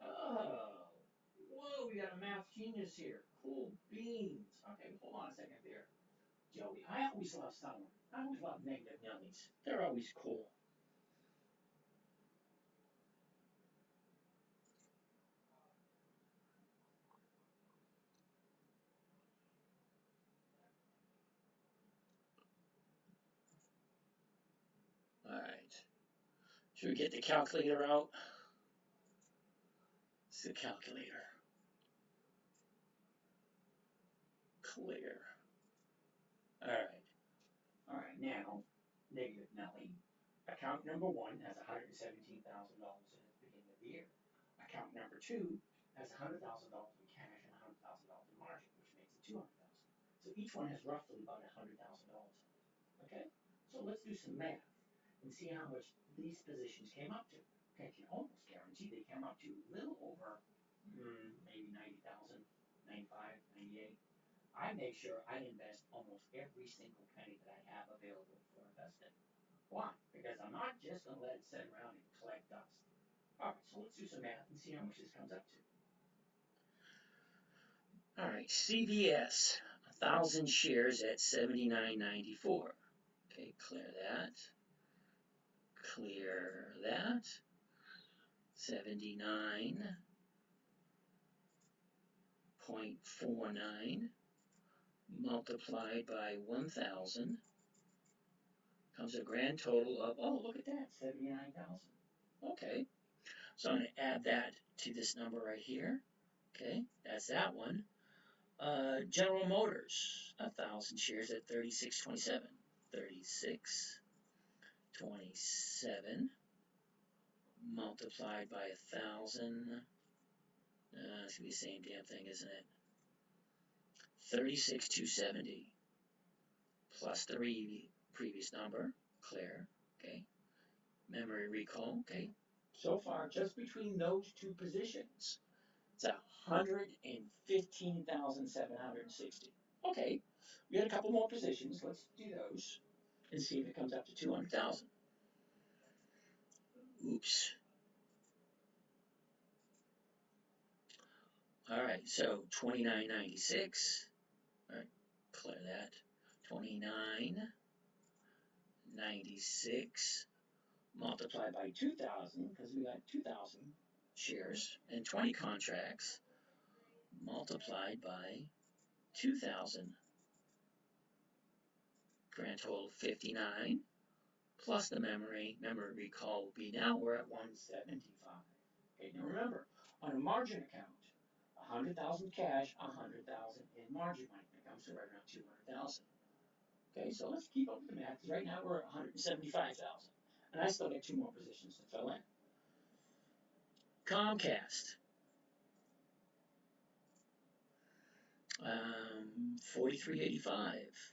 Oh, whoa, we got a math genius here. Cool beans. Okay, hold on a second there, Joey. I always love someone. I always love negative nellies. They're always cool. All right. Should we get the calculator out? It's the calculator. Clear. All right. All right, now, negative Nelly. Account number 1 has $117,000 in at the beginning of the year. Account number 2 has $100,000 in cash and $100,000 in margin, which makes it $200,000. So each one has roughly about $100,000 in it. Okay? So let's do some math and see how much these positions came up to. Okay, I can almost guarantee they came up to a little over maybe 90,000, 95, 98. I make sure I invest almost every single penny that I have available for investing. Why? Because I'm not just going to let it sit around and collect dust. All right, so let's do some math and see how much this comes up to. All right, CVS, 1,000 shares at $79.94. Okay, clear that. Clear that. 79.49 multiplied by 1,000 comes a grand total of, oh, look at that, 79,000. Okay, so I'm going to add that to this number right here. Okay, that's that one. General Motors, 1,000 shares at 36.27. 36.27 multiplied by 1,000. It's going to be the same damn thing, isn't it? 36,270 plus the previous number. Clear. Okay. Memory recall. Okay. So far, just between those two positions, it's 115,760. Okay. We had a couple more positions. Let's do those and see if it comes up to 200,000. Oops. All right. So 29.96. All right. Clear that. 29.96 multiplied by 2,000, because we got 2,000 shares and 20 contracts, multiplied by 2,000. Grand total 59, plus the memory recall will be, now we're at 175. Okay, now remember, on a margin account, 100,000 cash, 100,000 in margin money. It comes to right around 200,000. Okay, so let's keep up with the math, because right now we're at 175,000. And I still got 2 more positions to fill in. Comcast. 43.85.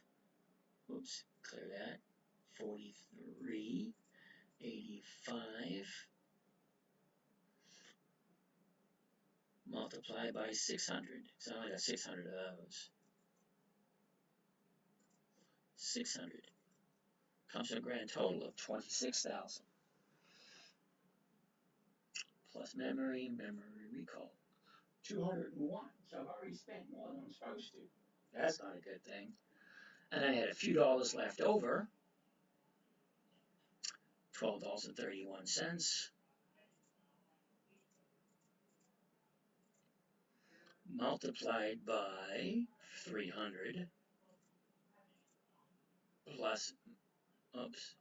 Oops, clear that. 43.85 multiplied by 600. So I only got 600 of those. $600. Comes to a grand total of $26,000. Plus memory recall. 201. So I've already spent more than I'm supposed to. That's not a good thing. And I had a few dollars left over. $12.31. Multiplied by 300 plus, oops,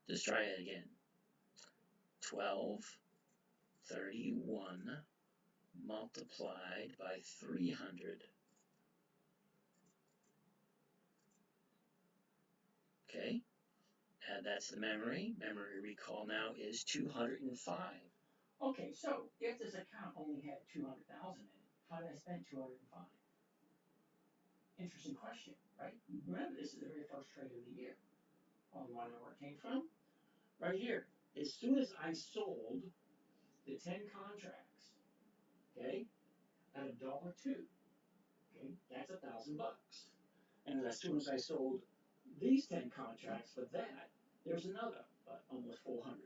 let's try it again. 1231 multiplied by 300. Okay, and that's the memory. Memory recall now is 205. Okay, so if this account only had 200,000 in it, how did I spend 205? Interesting question, right? Remember, this is the very first trade of the year. Oh, you want to know where it came from? Right here. As soon as I sold the 10 contracts, okay, at $1.02, okay, that's $1,000. And as soon as I sold these 10 contracts for that, there's another almost 400.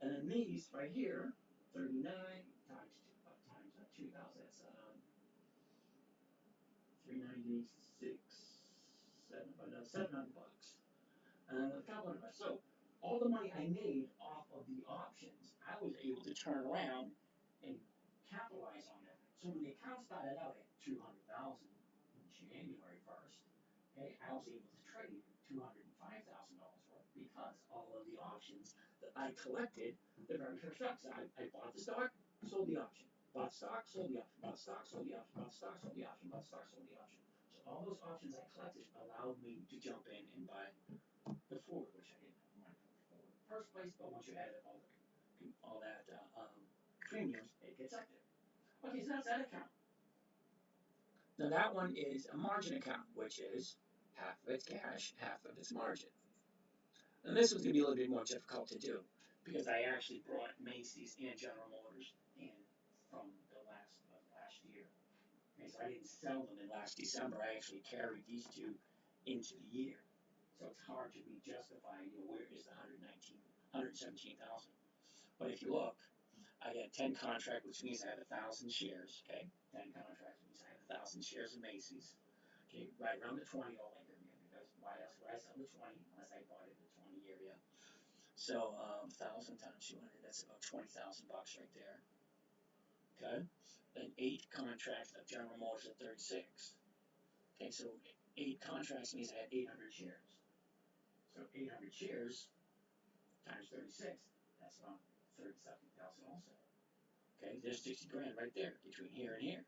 And then these right here, 39 times 2,000, that's 396, 700 bucks. And a couple of bucks. So all the money I made off of the options, I was able to turn around and capitalize on it. So when the account started out at 200,000 in January 1st, okay, I was able to trade $205,000 worth because all of the options that I collected the very first stock. So I bought the stock, sold the option. Bought stock, sold the option. Bought stock, sold the option. Bought stock, sold the option. Bought stock, sold the option. So all those options I collected allowed me to jump in and buy the forward, which I didn't have money for in the first place, but once you add all that premiums, it gets up there. Okay, so that's that account. Now that one is a margin account, which is half of it's cash, half of it's margin. And this was going to be a little bit more difficult to do because I actually brought Macy's and General Motors in from the last year. Okay, so I didn't sell them in last December. I actually carried these two into the year. So it's hard to be justifying, where is the 117,000? But if you look, I had 10 contracts, which means I had 1,000 shares, okay? 10 contracts means I had 1,000 shares of Macy's, okay? Right around the 20 all in here, because why else would I sell the 20 unless I bought it in the 20 area? So 1,000 times 200, that's about $20,000 right there, okay? Then 8 contracts of General Motors at 36. Okay, so 8 contracts means I had 800 shares. So 800 shares times 36, that's about 37,000 also. Okay, there's 60 grand right there between here and here.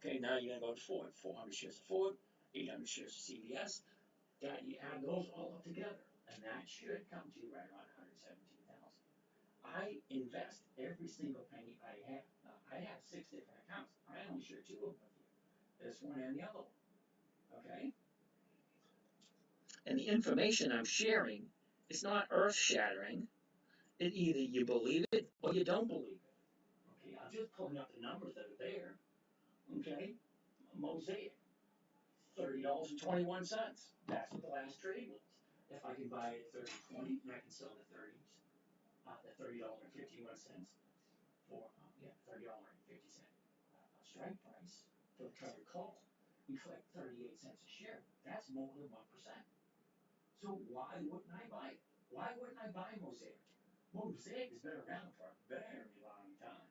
Okay, now you're gonna go to Ford. 400 shares of Ford, 800 shares of CVS. That you add those all up together, and that should come to right around 117,000. I invest every single penny I have. Now, I have 6 different accounts. I only share 2 of them with you. This one and the other one. Okay. And the information I'm sharing is not earth-shattering. It either you believe it or you don't believe it. Okay, I'm just pulling up the numbers that are there. Okay, Mosaic, $30.21. That's what the last trade was. If I can buy it at $30.20, and I can sell the $30.51 for $30.50 strike price for the covered call. You collect 38 cents a share. That's more than 1%. So why wouldn't I buy it? Why wouldn't I buy Mosaic? Mosaic has been around for a very long time.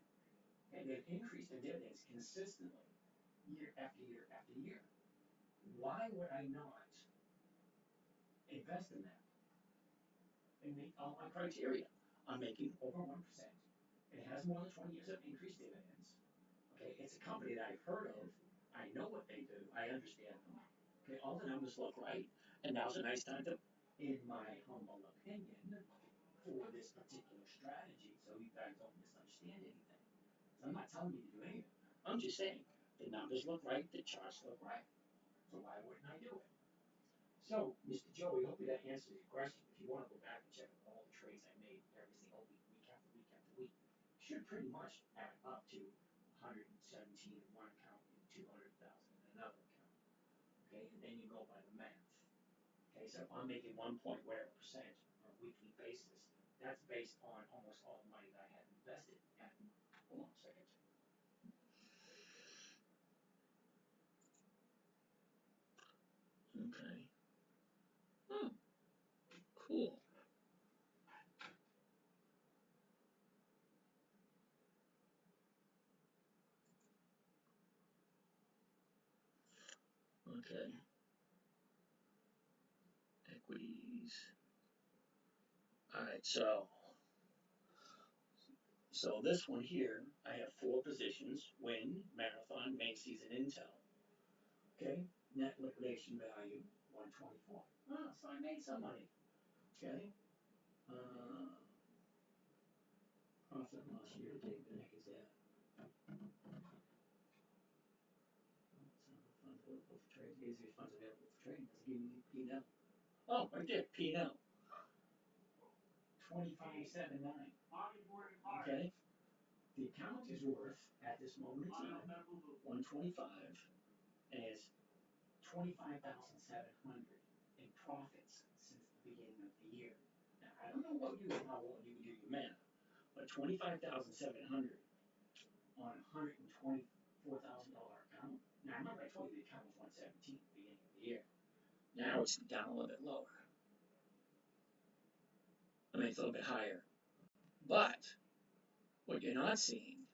And they've increased their dividends consistently, year after year after year. Why would I not invest in that? And meet all my criteria. I'm making over 1%. It has more than 20 years of increased dividends. Okay, it's a company that I've heard of. I know what they do. I understand them. Okay, all the numbers look right. And now's a nice time to, in my humble opinion, for this particular strategy, so you guys don't misunderstand anything. So I'm not telling you to do anything. I'm just saying the numbers look right, the charts look right. So why wouldn't I do it? So, Mr. Joey, hopefully that answers your question. If you want to go back and check all the trades I made every single week, week after week after week, should pretty much add up to 117 in one account and 200,000 in another account. Okay, and then you go by the math. Okay, so if I'm making 1 point whatever percent on a weekly basis, that's based on almost all the money that I have invested. And hold on a second. Okay. Oh, cool. Okay. Equities. Alright, so this one here, I have 4 positions: Win, Marathon, Macy's, and Intel. Okay, net liquidation value 124. Oh, so I made some money. Okay. Profit and loss year to date, what the heck is that? Funds available for trade. These are funds available for trade. Doesn't give me P&L. Oh, right there, P&L. 2579. Okay. The account is worth at this moment in time 125, and is 25,700 in profits since the beginning of the year. Now I don't know how well you can do your math, but 25,700 on a $124,000 account. Now remember I told you the account was 117 at the beginning of the year. Now it's down a little bit lower. I mean, it's a little bit higher. But what you're not seeing,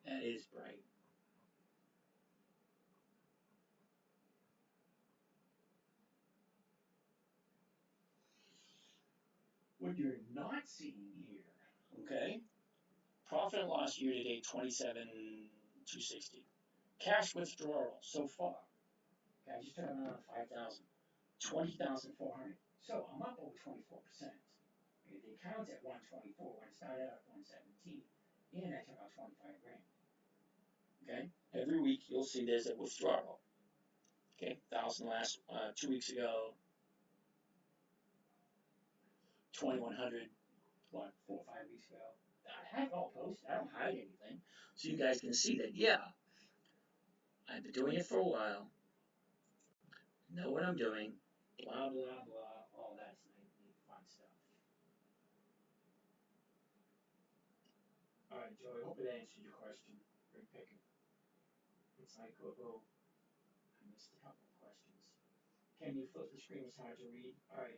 that is bright. What you're not seeing here, okay? Profit and loss year to date 27,260. Cash withdrawal so far. Okay, I just took another 5,000. 20,400. So I'm up over 24%. Okay, the account's at 124 when it started out at 117, and I took out 25 grand. Okay, every week you'll see there's a withdrawal. Okay, 1,000 last 2 weeks ago. 2,100. What, 4 or 5 weeks ago? I have all posted. I don't hide anything, so you guys can see that. Yeah, I've been doing it for a while. Know what I'm doing. Blah blah blah. All that's neat, fun stuff. All right, Joey. Hope it answered your question. Great picking. It's like, oh, I missed a couple of questions. Can you flip the screen? It's hard to read. All right.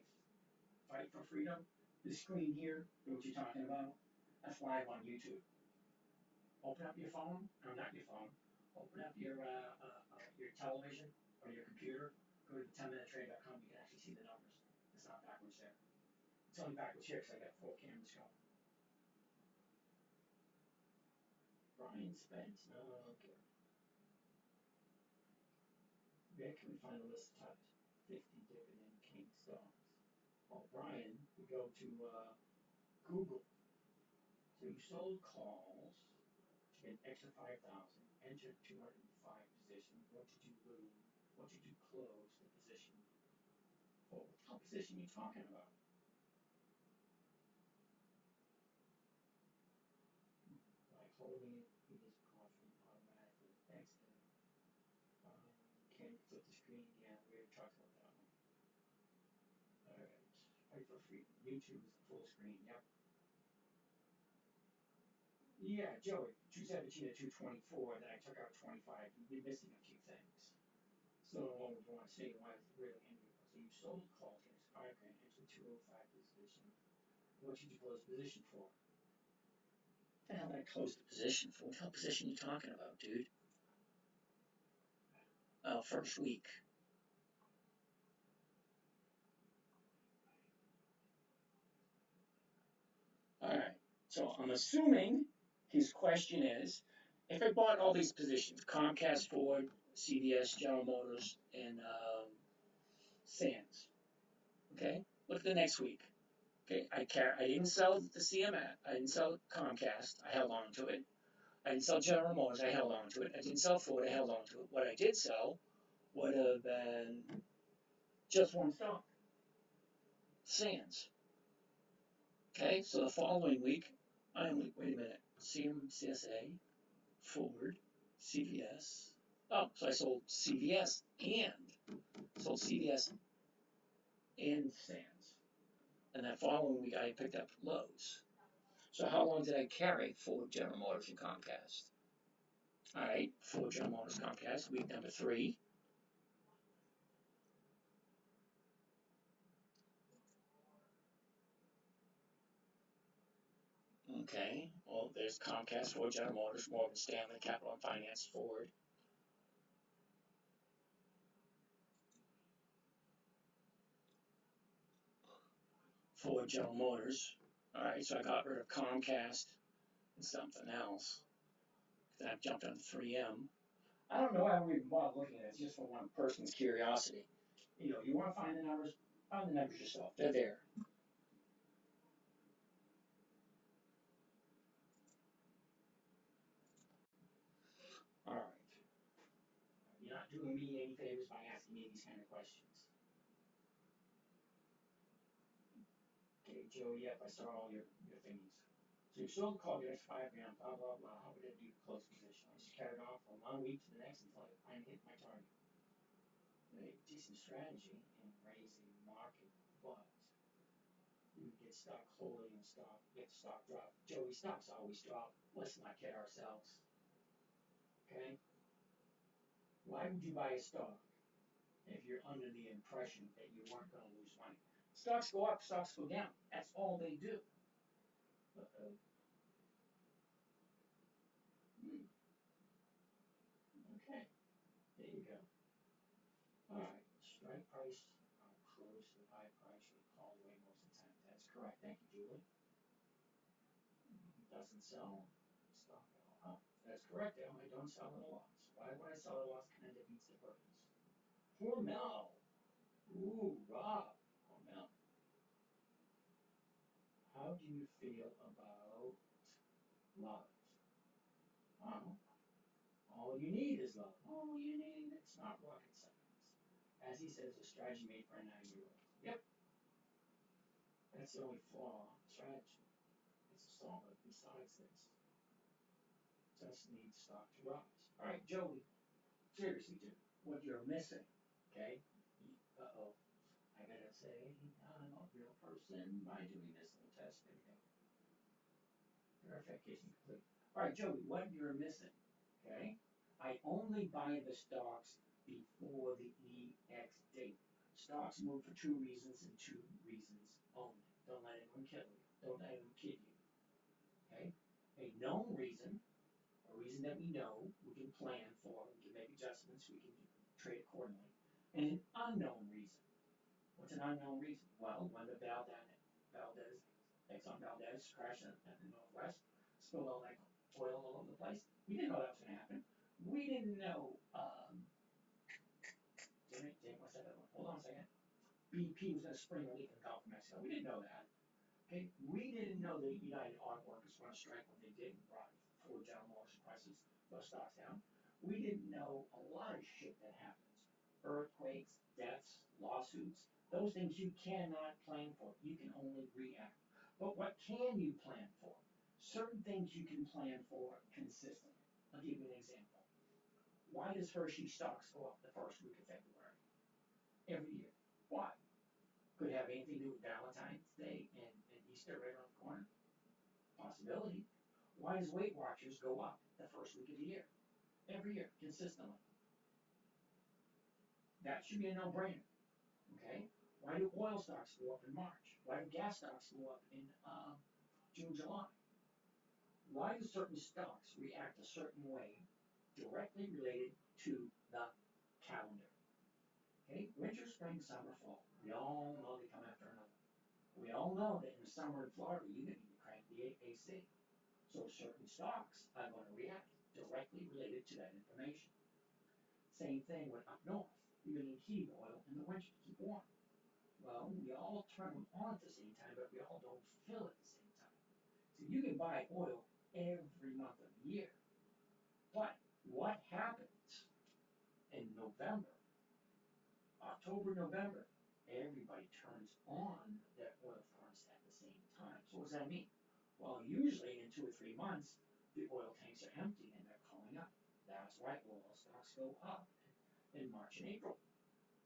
Fight for freedom. This screen here, what you're talking about, that's live on YouTube. Open up your phone, or not your phone. Open up your television or your computer. Go to 10minutetrade.com. You can actually see the numbers. It's not backwards there. It's only backwards here because I got 4 cameras going. Brian Spence. No, okay. Where can we find a list of top 50 dividend king stocks? Well, Brian, we go to Google. So you sold calls to get an extra 5,000, entered 205 positions. What did you lose? What did you close the position for? What the hell position are you talking about? By holding it, it is profit automatically. Thanks, Tim. Can you flip the screen? Yeah, we already talked about that one. Alright, fight for freedom. YouTube is the full screen, yep. Yeah, Joey, 217 to 224, then I took out 25. You've been missing a few things. So what would you want to say? Why is it really enviable? So you sold call to 5 grand into 205 position. What should you close the position for? What the hell did I close the position for? What the hell position are you talking about, dude? First week. Alright, so I'm assuming his question is, if I bought all these positions, Comcast, Ford, CVS, General Motors, and Sands, okay, look at the next week. Okay, I didn't sell the CMS, I didn't sell Comcast, I held on to it. I didn't sell General Motors, I held on to it. I didn't sell Ford, I held on to it. What I did sell would have been just one stock, Sands. Okay, so the following week, wait a minute, CSA, Ford, CVS. Oh, so I sold CVS and Sam's. And that following week I picked up Lowe's. So how long did I carry Ford, General Motors, and Comcast? All right, Ford, General Motors, Comcast, week number 3. Okay, well, there's Comcast, Ford, General Motors, Morgan Stanley, Capital and Finance, Ford. Ford, General Motors. All right, so I got rid of Comcast and something else. Then I've jumped on 3M. I don't know why we even bother looking at it. It's just for one person's curiosity. You want to find the numbers yourself. They're there. All right. You're not doing me any favors by asking me these kind of questions. Okay, Joe, yep, I saw all your thingies. So you sold the call, your next 5 grand, blah, blah, blah. How would it do close position? I just carried on from 1 week to the next until I hit my target. A decent strategy and raise a market, but you get stuck holding the stock, get the stock drop. Joey, stocks always drop. Let's not kid ourselves. Okay? Why would you buy a stock if you're under the impression that you weren't going to lose money? Stocks go up, stocks go down. That's all they do. Uh-oh. Okay, there you go. Alright, strike price close to the buy price we call away most of the time. That's correct. Thank you, Julie. Doesn't sell stock at all. Huh? That's correct, Al. I don't sell at a loss. Why would I sell at a loss? Kind of defeats the purpose. Hormel. Ooh, Rob. Hormel. How do you feel about love? Oh, all you need is love. All you need. It's not rocket science. As he says, a strategy made for a 9-year-old. Yep. That's the only flaw in strategy. It's a solid besides this. Just needs stock to rise. All right, Joey. Seriously, dude. What you're missing, okay? Uh-oh. I gotta say, I'm a real person by doing this little test. There we go. Verification complete. All right, Joey, what you're missing, okay? I only buy the stocks before the EX date. Stocks move for 2 reasons and 2 reasons only. Don't let anyone kill you. Don't let anyone kid you. Okay? A known reason, a reason that we know, we can plan for, we can make adjustments, we can trade accordingly. And an unknown reason. What's an unknown reason? Well, when the Exxon Valdez crashed in the Northwest, spilled all that oil all over the place. We didn't know that was going to happen. We didn't know, hold on a second. BP was going to spring a leak in the Gulf of Mexico. We didn't know that. Okay, we didn't know that United Auto Workers were going to strike when they did and brought Ford, General Motors prices, those stocks down. We didn't know a lot of shit that happens. Earthquakes, deaths, lawsuits, those things you cannot plan for. You can only react. But what can you plan for? Certain things you can plan for consistently. I'll give you an example. Why does Hershey stocks go up the first week of February? Every year. Why? Could have anything to do with Valentine's Day and Easter right around the corner. Possibility. Why does Weight Watchers go up the first week of the year? Every year, consistently. That should be a no-brainer. Okay? Why do oil stocks go up in March? Why do gas stocks go up in June, July? Why do certain stocks react a certain way directly related to the calendar? Okay? Winter, spring, summer, fall. We all know they come after another. We all know that in the summer in Florida, you need to crank the AC. So certain stocks are going to react directly related to that information. Same thing with up north. You're going to need heating oil in the winter to keep warm. Well, we all turn them on at the same time, but we all don't fill at the same time. So you can buy oil every month of the year. But what happens in November, October, November? Everybody turns on their oil furnace at the same time. So what does that mean? Well, usually in 2 or 3 months, the oil tanks are empty and they're calling up. That's why oil stocks go up in March and April.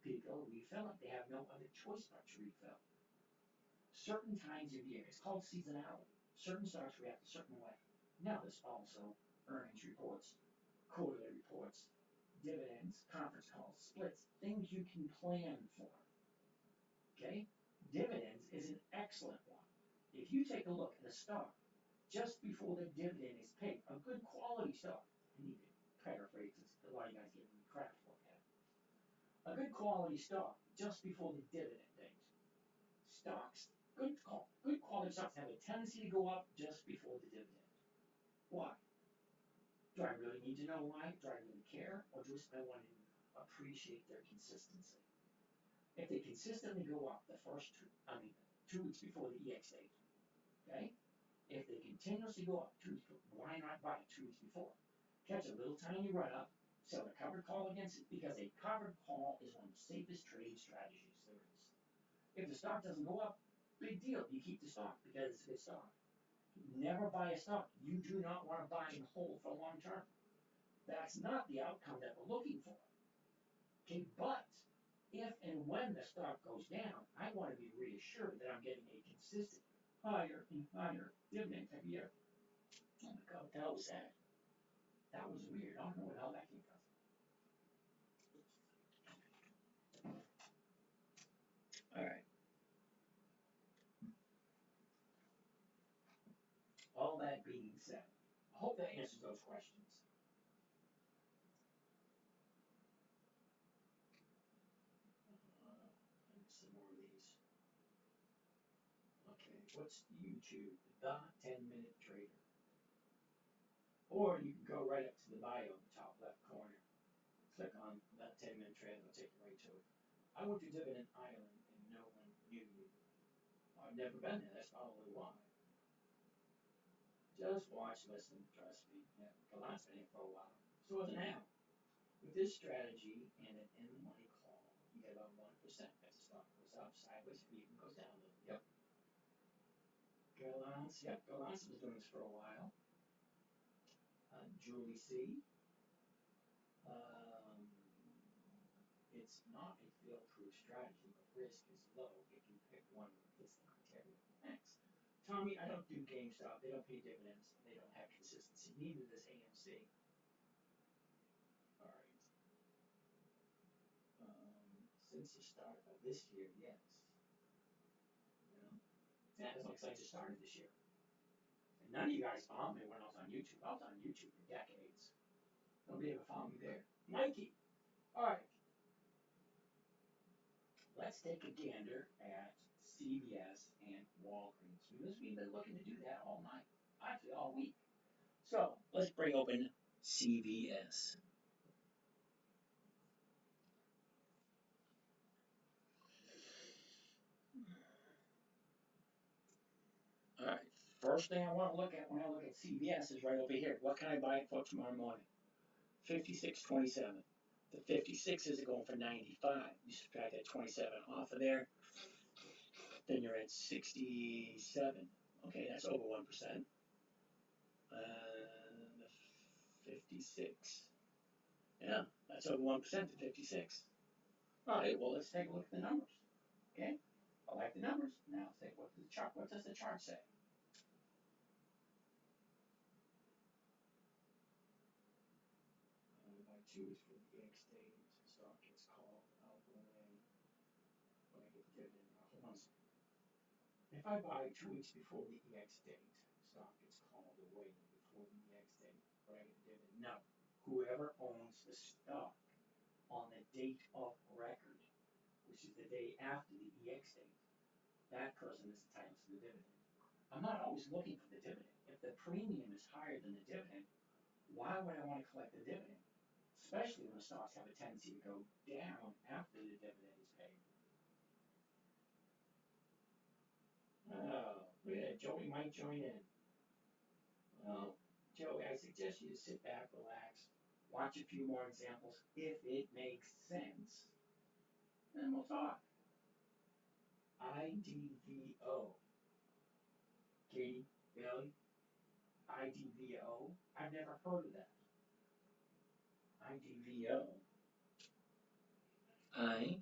People refill it. They have no other choice but to refill. Certain times of year, it's called seasonality. Certain stocks react a certain way. Now, there's also earnings reports, quarterly reports, dividends, conference calls, splits, things you can plan for. Okay? Dividends is an excellent one. If you take a look at a stock just before the dividend is paid, a good quality stock, I need to paraphrase this, a lot of you guys give me crap for that. A good quality stock just before the dividend date. Stocks, good quality stocks have a tendency to go up just before the dividend. Why? Do I really need to know why? Do I really care? Or just I want to appreciate their consistency? If they consistently go up the first 2 weeks before the EX date, okay? If they continuously go up 2 weeks before, why not buy it 2 weeks before? Catch a little tiny run up, sell a covered call against it, because a covered call is one of the safest trading strategies there is. If the stock doesn't go up, big deal, you keep the stock because it's a good stock. Never buy a stock you do not want to buy and hold for long term. That's not the outcome that we're looking for. Okay, but if and when the stock goes down, I want to be reassured that I'm getting a consistent higher and higher dividend every year. Oh my God, what the hell was that? That was weird. I don't know where the hell that came from. All right. All that being said, I hope that answers those questions. Some more of these. Okay, what's YouTube? The 10-minute trader. Or you can go right up to the bio in the top left corner. Click on that 10-minute trader, it'll take you right to it. I went to Dividend Island and no one knew you. I've never been there, that's probably why. Just watch, listen, trust me. Yeah, Galan's been here for a while. So is now. With this strategy and an in the money call, you get about 1% as the stock goes up sideways and even goes down a little. Yep. Galance was doing this for a while. Julie C. It's not a fail-proof strategy, but risk is low if you pick one that fits the criteria. Thanks. Tommy, I don't do GameStop. They don't pay dividends. They don't have consistency. Neither does AMC. All right. Since the start of this year, yes. You know? Yeah, it looks like it started this year. And none of you guys found me when I was on YouTube. I was on YouTube for decades. Nobody ever found me there. Nike. All right. Let's take a gander at CVS and Walgreens because we've been looking to do that all night, actually all week. So let's break open CVS. All right. First thing I want to look at when I look at CVS is right over here. What can I buy it for tomorrow morning? 56.27. The 56 is going for 95. You subtract that 27 off of there, then you're at 67. Okay, that's over 1%. The 56. Yeah, that's over 1% to 56. All right, well, let's take a look at the numbers. Okay, I like the numbers. Now let's take a look at the chart. What does the chart say? My 2 is for the X date. Stock gets called out when I get the dividend. Hold on a second. If I buy 2 weeks before the EX date, stock gets called away before the EX date, but I get the dividend. No, whoever owns the stock on the date of record, which is the day after the EX date, that person is entitled to the dividend. I'm not always looking for the dividend. If the premium is higher than the dividend, why would I want to collect the dividend? Especially when the stocks have a tendency to go down after the dividend is paid. Oh, look at that. Joey might join in. Well, Joey, I suggest you to sit back, relax, watch a few more examples. If it makes sense, then we'll talk. IDVO. Katie, Really? IDVO? I've never heard of that. IDVO. IDVO.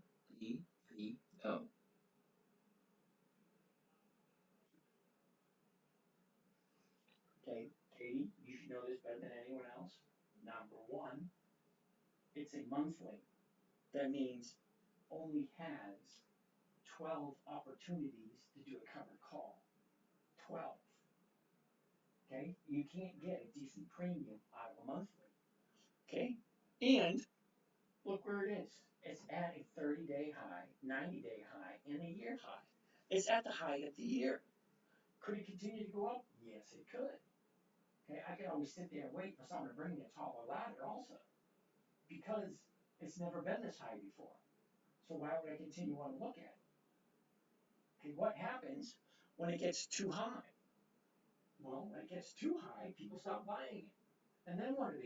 Okay, Katie, you should know this better than anyone else. Number one, it's a monthly. That means only has 12 opportunities to do a covered call. 12. Okay? You can't get a decent premium out of a monthly. Okay? And look where it is. It's at a 30-day high, 90-day high, and a year high. It's at the height of the year. Could it continue to go up? Yes, it could. Okay, I could always sit there and wait for someone to bring me a taller ladder also, because it's never been this high before. So why would I continue on to look at it? Okay, what happens when it gets too high? Well, when it gets too high, people stop buying it. And then what do?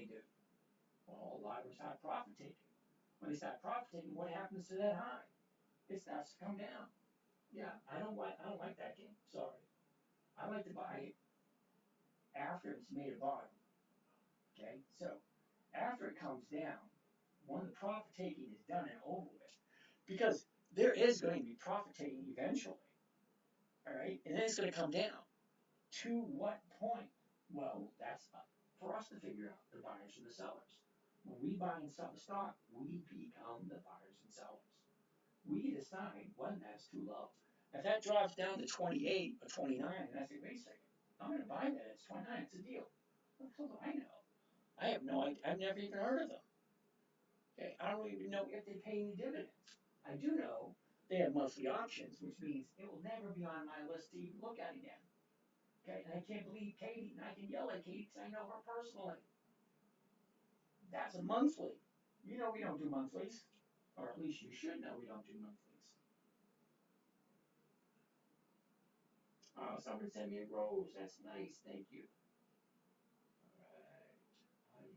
Well, a lot of them start profit taking. When they start profit taking, what happens to that high? It starts to come down. Yeah, I don't like that game. Sorry. I like to buy it after it's made a bottom. Okay, so after it comes down, when the profit taking is done and over with, because there is going to be profit taking eventually. All right, and then it's going to come down. To what point? Well, that's up for us to figure out, the buyers and the sellers. When we buy and sell the stock, we become the buyers and sellers. We decide when that's too low. If that drops down to 28 or 29, and I say, wait a second, I'm going to buy that. It's 29. It's a deal. What the hell do I know? I have no idea. I've never even heard of them. Okay, I don't even know if they pay any dividends. I do know they have monthly options, which means it will never be on my list to even look at again. Okay, and I can't believe Katie, and I can yell at Katie because I know her personally. That's a monthly. You know we don't do monthlies, or at least you should know we don't do monthlies. Oh, someone sent me a rose. That's nice. Thank you. All right.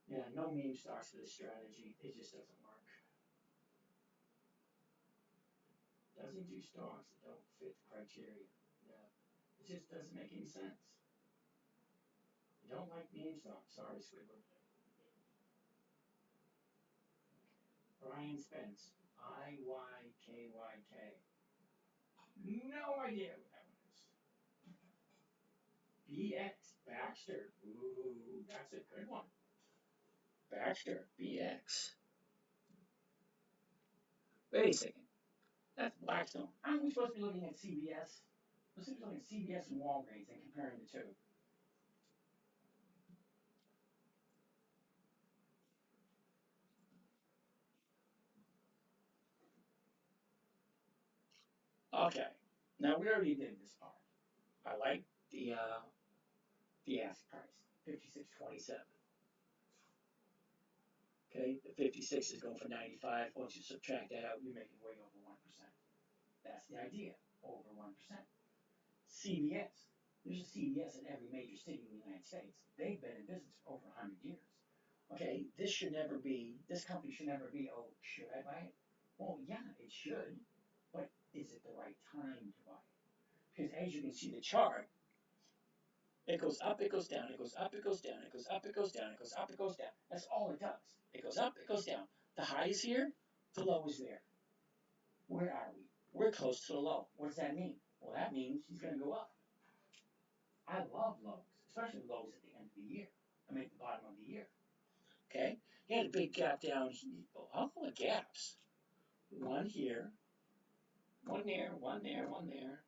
Yeah, no meme stocks for this strategy. It just doesn't work. Doesn't do stocks that don't fit the criteria. Yeah. It just doesn't make any sense. I don't like meme stocks. Sorry, Squidward. Brian Spence. IYKYK. No idea what that one is. BX. Baxter. Ooh, that's a good one. Baxter. BX. Wait a second. That's Blackstone. Aren't we supposed to be looking at CVS? We're supposed to be looking at CVS and Walgreens and comparing the two. Okay. Now we already did this part. I like the ask price, 56.27. Okay, the 56 is going for 95. Once you subtract that out, you're making way over 1%. That's the idea, over 1%. CVS. There's a CVS in every major city in the United States. They've been in business for over 100 years. Okay, this company should never be, oh, should I buy it? Well, yeah, it should, but is it the right time to buy it? Because as you can see the chart, it goes up, it goes down, it goes up, it goes down, it goes up, it goes down, it goes up, it goes down. That's all it does. It goes up, it goes down. The high is here, the low is there. Where are we? We're close to the low. What does that mean? Well, that means he's going to go up. I love lows, especially lows at the end of the year. I mean, at the bottom of the year. Okay? You had a big gap down here. I'll call it gaps. One here, one there, one there, one there,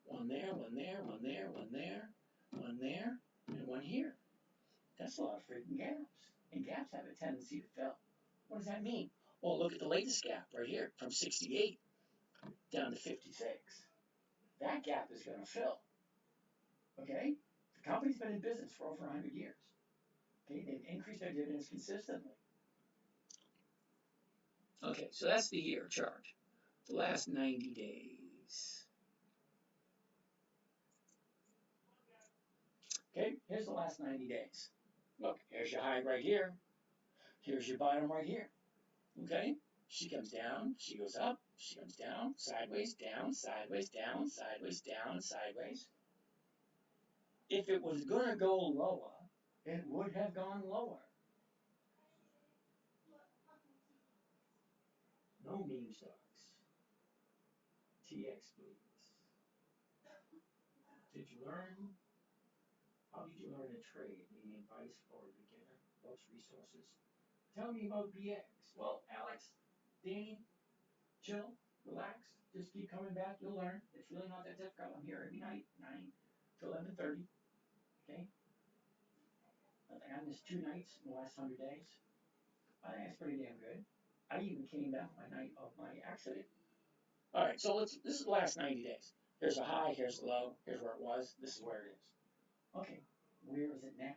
one there, one there, one there, one there, one there, and one here. That's a lot of freaking gaps. And gaps have a tendency to fill. What does that mean? Well, look at the latest gap right here, from 68 down to 56. That gap is going to fill. Okay? The company's been in business for over 100 years. Okay? They've increased their dividends consistently. Okay, so that's the year chart. The last 90 days. Okay, here's the last 90 days. Look, here's your high right here. Here's your bottom right here. Okay? She comes down, she goes up, she comes down, sideways, down, sideways, down, sideways, down, sideways. If it was going to go lower, it would have gone lower. No meme stocks. TX, please. Did you learn? How did you learn to trade? Any advice for a beginner? Books, resources? Tell me about BX. Well, Alex, Danny, chill, relax, just keep coming back, you'll learn. It's really not that difficult. I'm here every night, 9 to 11:30. Okay? I think I missed 2 nights in the last 100 days. I think that's pretty damn good. I even came back my night of my accident. Alright, so this is the last 90 days. Here's a high, here's the low, here's where it was, this is where it is. Okay, where is it now?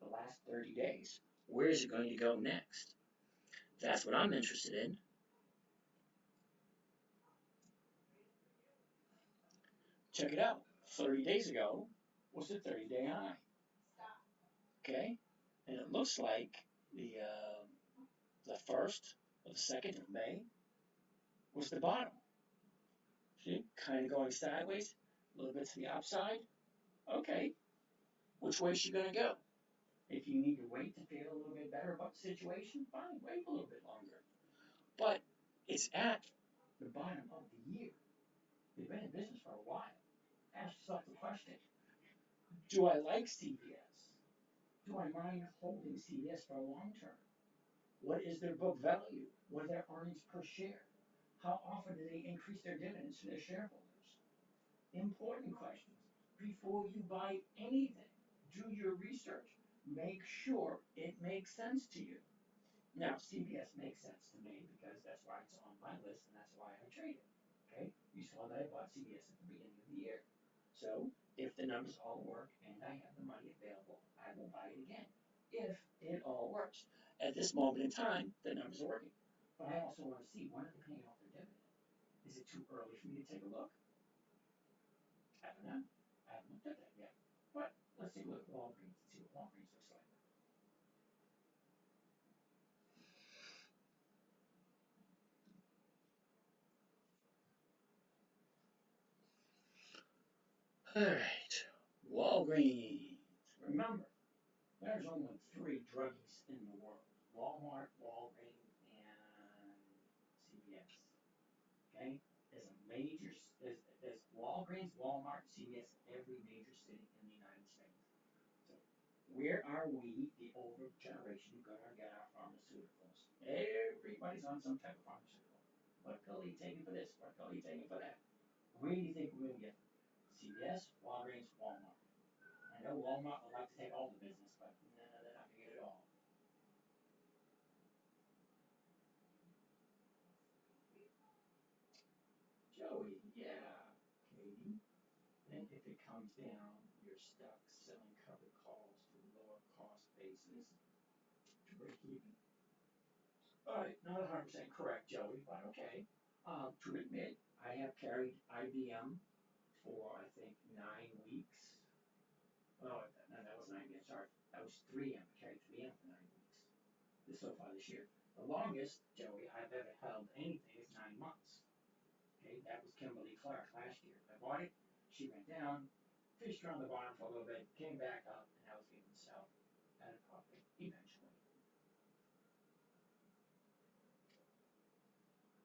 The last 30 days. Where is it going to go next? That's what I'm interested in. Check it out. 30 days ago was the 30-day high. Okay, and it looks like the 1st or the 2nd of May was the bottom. See, kind of going sideways, a little bit to the upside. Okay, which way is she going to go? If you need to wait to feel a little bit better about the situation, fine, wait a little bit longer. But it's at the bottom of the year. They've been in business for a while. Ask yourself the question, do I like CVS? Do I mind holding CVS for a long term? What is their book value? What are their earnings per share? How often do they increase their dividends to their shareholders? Important questions. Before you buy anything, do your research. Make sure it makes sense to you. Now, CVS makes sense to me because that's why it's on my list and that's why I trade it. Okay? You saw that I bought CVS at the beginning of the year. So, if the numbers all work and I have the money available, I will buy it again. If it all works. At this moment in time, the numbers are working. But I also want to see, when are they paying off their dividend? Is it too early for me to take a look? I don't know. I haven't looked at that yet. But let's take a look at Walgreens and see what Walgreens looks like. Alright, Walgreens. Remember, there's only 3 druggies in the world. Walmart, Walgreens, and CVS. Okay? There's Walgreens, Walmart, CVS in every major city in the United States. So where are we, the older generation, gonna get our pharmaceuticals? Everybody's on some type of pharmaceutical. What pill are you taking for this? What pill are you taking for that? Where do you think we're gonna get them? CVS, Walgreens, Walmart. I know Walmart would like to take all the business, but no, they're not gonna get it all. Joey, yeah, Katie. Then if it comes down, you're stuck selling covered calls to lower cost basis to break even. Alright, not 100% correct, Joey, but okay. To admit, I have carried IBM for, I think, 9 weeks. Oh, no, that was 9 weeks, sorry. That was 3M. I carried 3M for 9 weeks. So far this year. The longest, Joey, I've ever held anything is 9 months. Okay, that was Kimberly Clark last year. I bought it, she went down, fished around the bottom for a little bit, came back up, and I was able to sell at a profit eventually.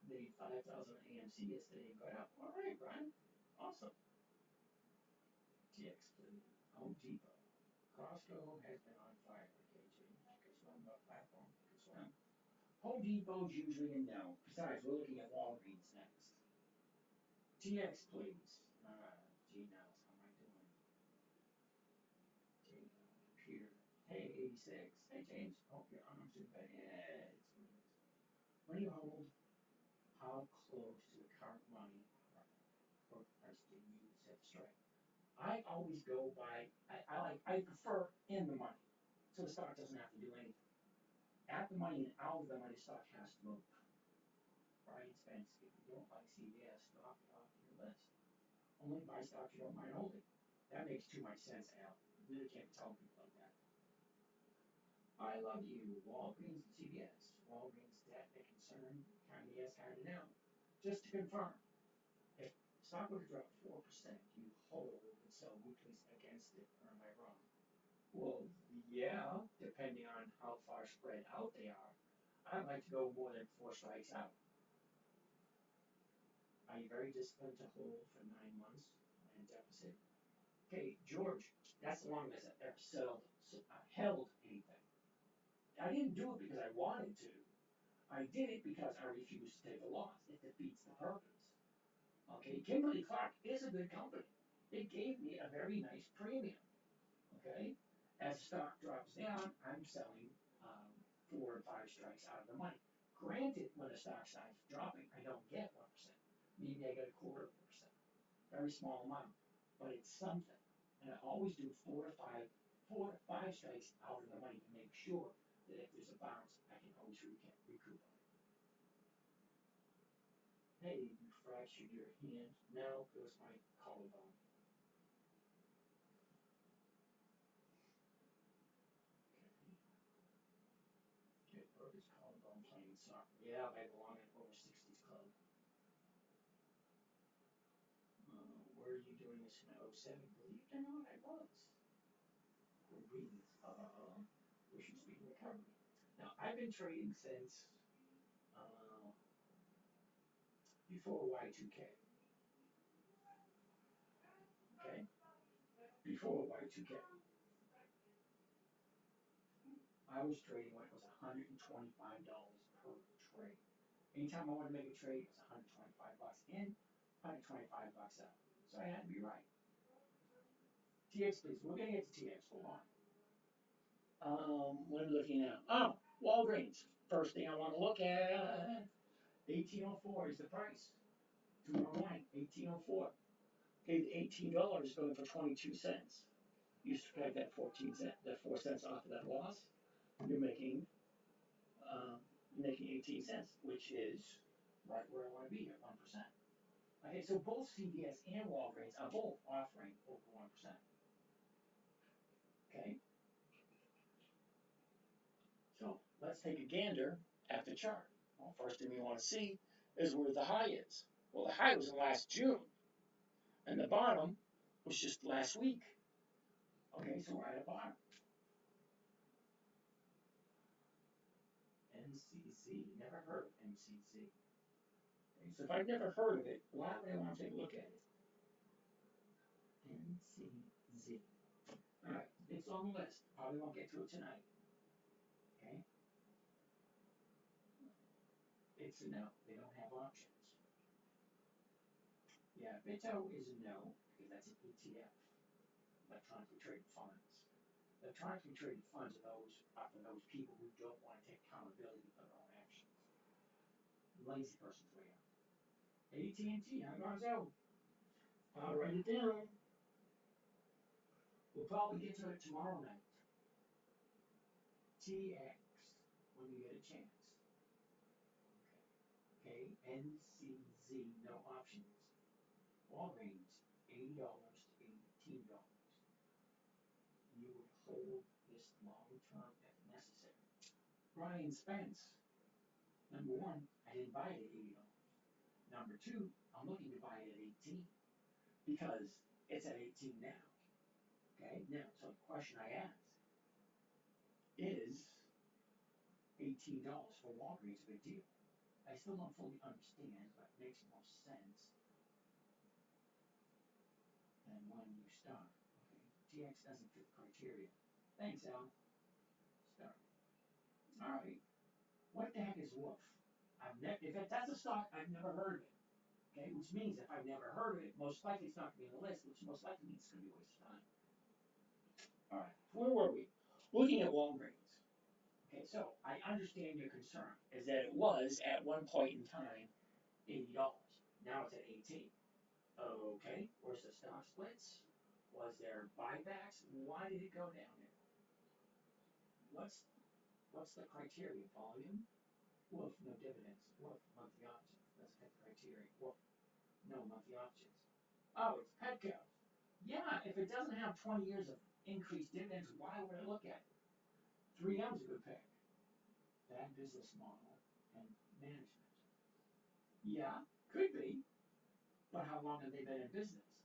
The 5,000 AMC yesterday got up. All right, Brian. Awesome. TX, please. Home Depot. Costco has been on fire. KJ, Swim, platform, Swim. Home Depot's usually a no. Besides, we're looking at Walgreens next. TX, please. Gee, knows how am I doing? Computer. Hey, 86. Hey, James. Hope your arms are better. Yeah, it's what it is. When you hold, how close to the current money or price do you set strike? I always go by, I prefer in the money. So the stock doesn't have to do anything. At the money and out of the money, stock has to move. Brian Spence, if you don't like CVS, knock it off your list. Only buy stocks you don't mind holding. That makes too much sense, Al. You really can't be telling people like that. I love you, Walgreens and CVS. Walgreens debt and concern, kind of yes, kind of no. Just to confirm, if stock were to drop 4%, you hold and sell weeklies against it, or am I wrong? Well, yeah, depending on how far spread out they are. I'd like to go more than 4 strikes out. Are you very disciplined to hold for 9 months in deficit? Okay, George, that's the longest I've ever held anything. I didn't do it because I wanted to. I did it because I refused to take a loss. It defeats the purpose. Okay, Kimberly Clark is a good company. It gave me a very nice premium. Okay, as the stock drops down, I'm selling 4 or 5 strikes out of the money. Granted, when the stock starts dropping, I don't get 1%. Maybe I get a quarter of a percent. Very small amount, but it's something. And I always do 4 to 5 strikes out of the money to make sure that if there's a bounce, I can always recoup on it. Hey, you fractured your hand. No, it was my collarbone. Okay, broke his collarbone playing soccer. Yeah, I belong in over 60s club. Were you doing this in 07? Believe it or not, I was. For reasons. Wishing speed recovery. Now, I've been trading since before Y2K. Okay? Before Y2K. I was trading when it was $125 per trade. Anytime I wanted to make a trade, it was $125 in, $125 out. So I had to be right. TX, please. We're gonna get to TX. Hold on. What are we looking at? Oh, Walgreens. First thing I want to look at. 1804 is the price. Tomorrow night, 1804. Paid $18 going for 22 cents. You subtract that 14 cent, that 4 cents off of that loss, you're making 18 cents, which is right where I want to be at 1%. Okay, so both CVS and Walgreens are both offering over 1%. Okay. So let's take a gander at the chart. Well, first thing we want to see is where the high is. Well, the high was last June, and the bottom was just last week. Okay, so we're at a bottom. MCZ, never heard of MCZ. Okay, so if I've never heard of it, why would I want to take a look at it? MCZ. All right, it's on the list. Probably won't get to it tonight. Okay. It's a no. They don't have options. Yeah, BITO is a no because that's an ETF, electronically traded funds. Electronically traded funds are for those people who don't want to take accountability for their own actions. Lazy person's way out. AT&T, how goes out? I'll write it down. We'll probably get to it tomorrow night. TX, when you get a chance. Okay, NCZ, no options. Walgreens, $80 to $18. You would hold this long term if necessary. Brian Spence, number one, I didn't buy it at $80. Number two, I'm looking to buy it at 18 because it's at 18 now. Okay, now, so the question I ask is $18 for Walgreens a big deal? I still don't fully understand, but it makes more sense than when you start. Okay, TX doesn't fit the criteria. Thanks, Al. Start. All right. What the heck is Wolf? If that's a stock, I've never heard of it. Okay, which means if I've never heard of it, most likely it's not going to be on the list, which most likely means it's going to be a waste of time. All right, where were we? Looking at Walgreens. Okay, so I understand your concern is that it was at one point in time $80. Now it's at 18. Okay, where's the stock splits? Was there buybacks? Why did it go down there? What's the criteria? Volume? Wolf, no dividends. Wolf, monthly options. Doesn't fit the criteria. Wolf, no monthly options. Oh, it's Petco. Yeah, if it doesn't have 20 years of increased dividends, why would I look at it? 3M's a good pick. Bad business model and management. Yeah, could be, but how long have they been in business?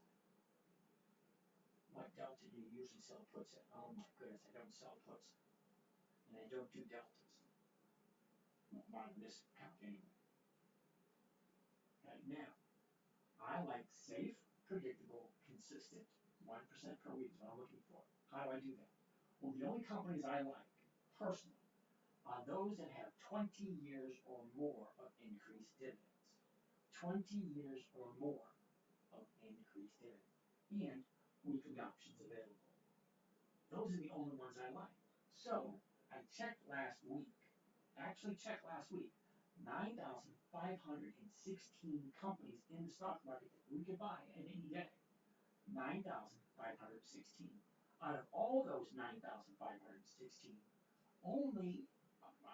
What delta do you usually sell puts at? Oh my goodness, I don't sell puts. And I don't do deltas. Not in this account anyway. Okay, now, I like safe, predictable, consistent. 1% per week is what I'm looking for. How do I do that? Well, the only companies I like, personally, are those that have 20 years or more of increased dividends. 20 years or more of increased dividends. And weekly options available. Those are the only ones I like. So, I checked last week. 9,516 companies in the stock market that we could buy in any day. 9,516. Out of all those 9,516, only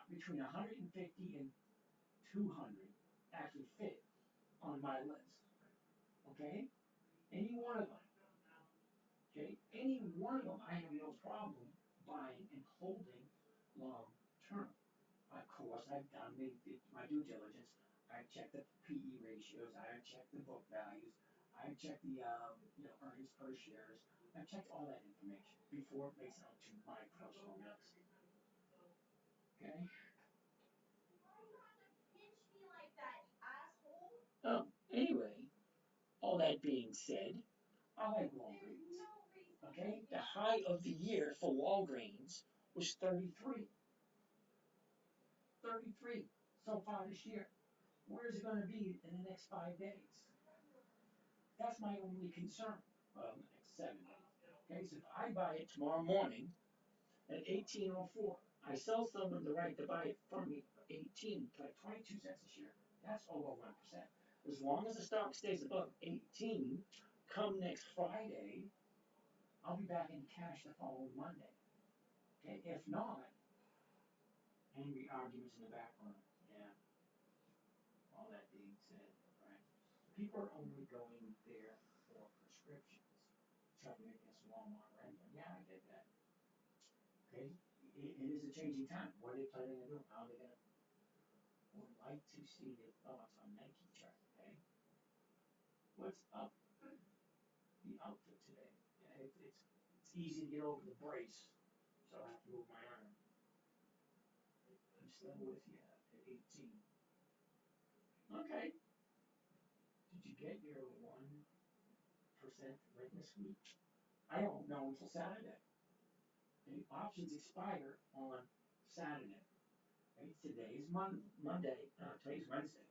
between 150 and 200 actually fit on my list. Okay? Any one of them. Okay? Any one of them, I have no problem buying and holding long term. Of course, I've done my due diligence. I've checked the PE ratios. I've checked the book values. I've checked the earnings per shares. I've checked all that information before it makes it out to my personal risk. Okay. Anyway, all that being said, I like Walgreens. Okay, the high of the year for Walgreens was 33. 33 so far this year. Where is it going to be in the next 5 days? That's my only concern. Well, the next 7 days. Okay, so if I buy it tomorrow morning at 18.04, I sell someone the right to buy it from me for 18, like 22 cents a share. That's over 1%. As long as the stock stays above 18, come next Friday, I'll be back in cash the following Monday. Okay, if not, angry arguments in the background. Yeah. All that being said, right? People are only going there for prescriptions. Something against Walmart or anything. Yeah, I get that. Okay? It is a changing time. What are they planning to do? How are they gonna would like to see their thoughts on Nike chart, okay? What's up? The outfit today. Yeah, it's easy to get over the brace, so I have to move my arm. I'm still with you at 18. Okay. Did you get your 1% rate this week? I don't know until Saturday. Okay, options expire on Saturday. Okay, today's Monday. Today's Wednesday.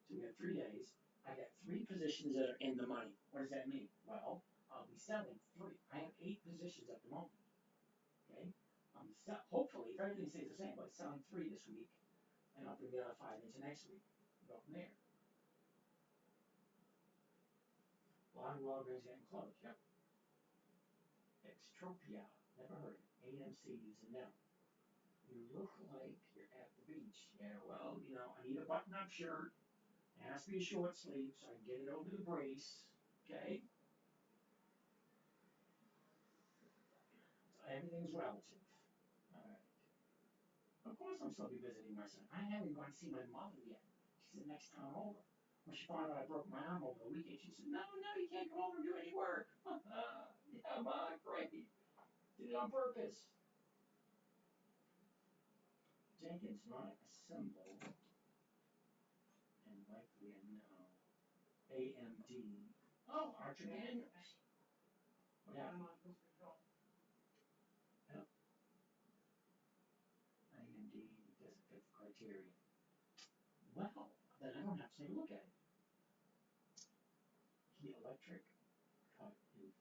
So we have 3 days. I got 3 positions that are in the money. What does that mean? Well, I'll be selling 3. I have 8 positions at the moment. Okay, hopefully, if everything stays the same, I'll be selling 3 this week, and I'll bring the other 5 into next week. Go from there. A lot of Walgreens getting closed. Yep. Extropia. Never heard of it. AMC is a no. You look like you're at the beach. Yeah, well, I need a button-up shirt. It has to be a short sleeve so I can get it over the brace. Okay? So everything's relative. Alright. Of course I'm still be visiting my son. I haven't gone to see my mother yet. She's the next town over. When she found out I broke my arm over the weekend, she said, no, you can't come over and do any work. Yeah, Ma, great. Did it on purpose. Jenkins not a symbol, and likely a no. AMD. Oh, Archer Daniels. What happened? Yep. AMD doesn't fit the criteria. Well, then I don't have to take a look at it. Key Electric cut his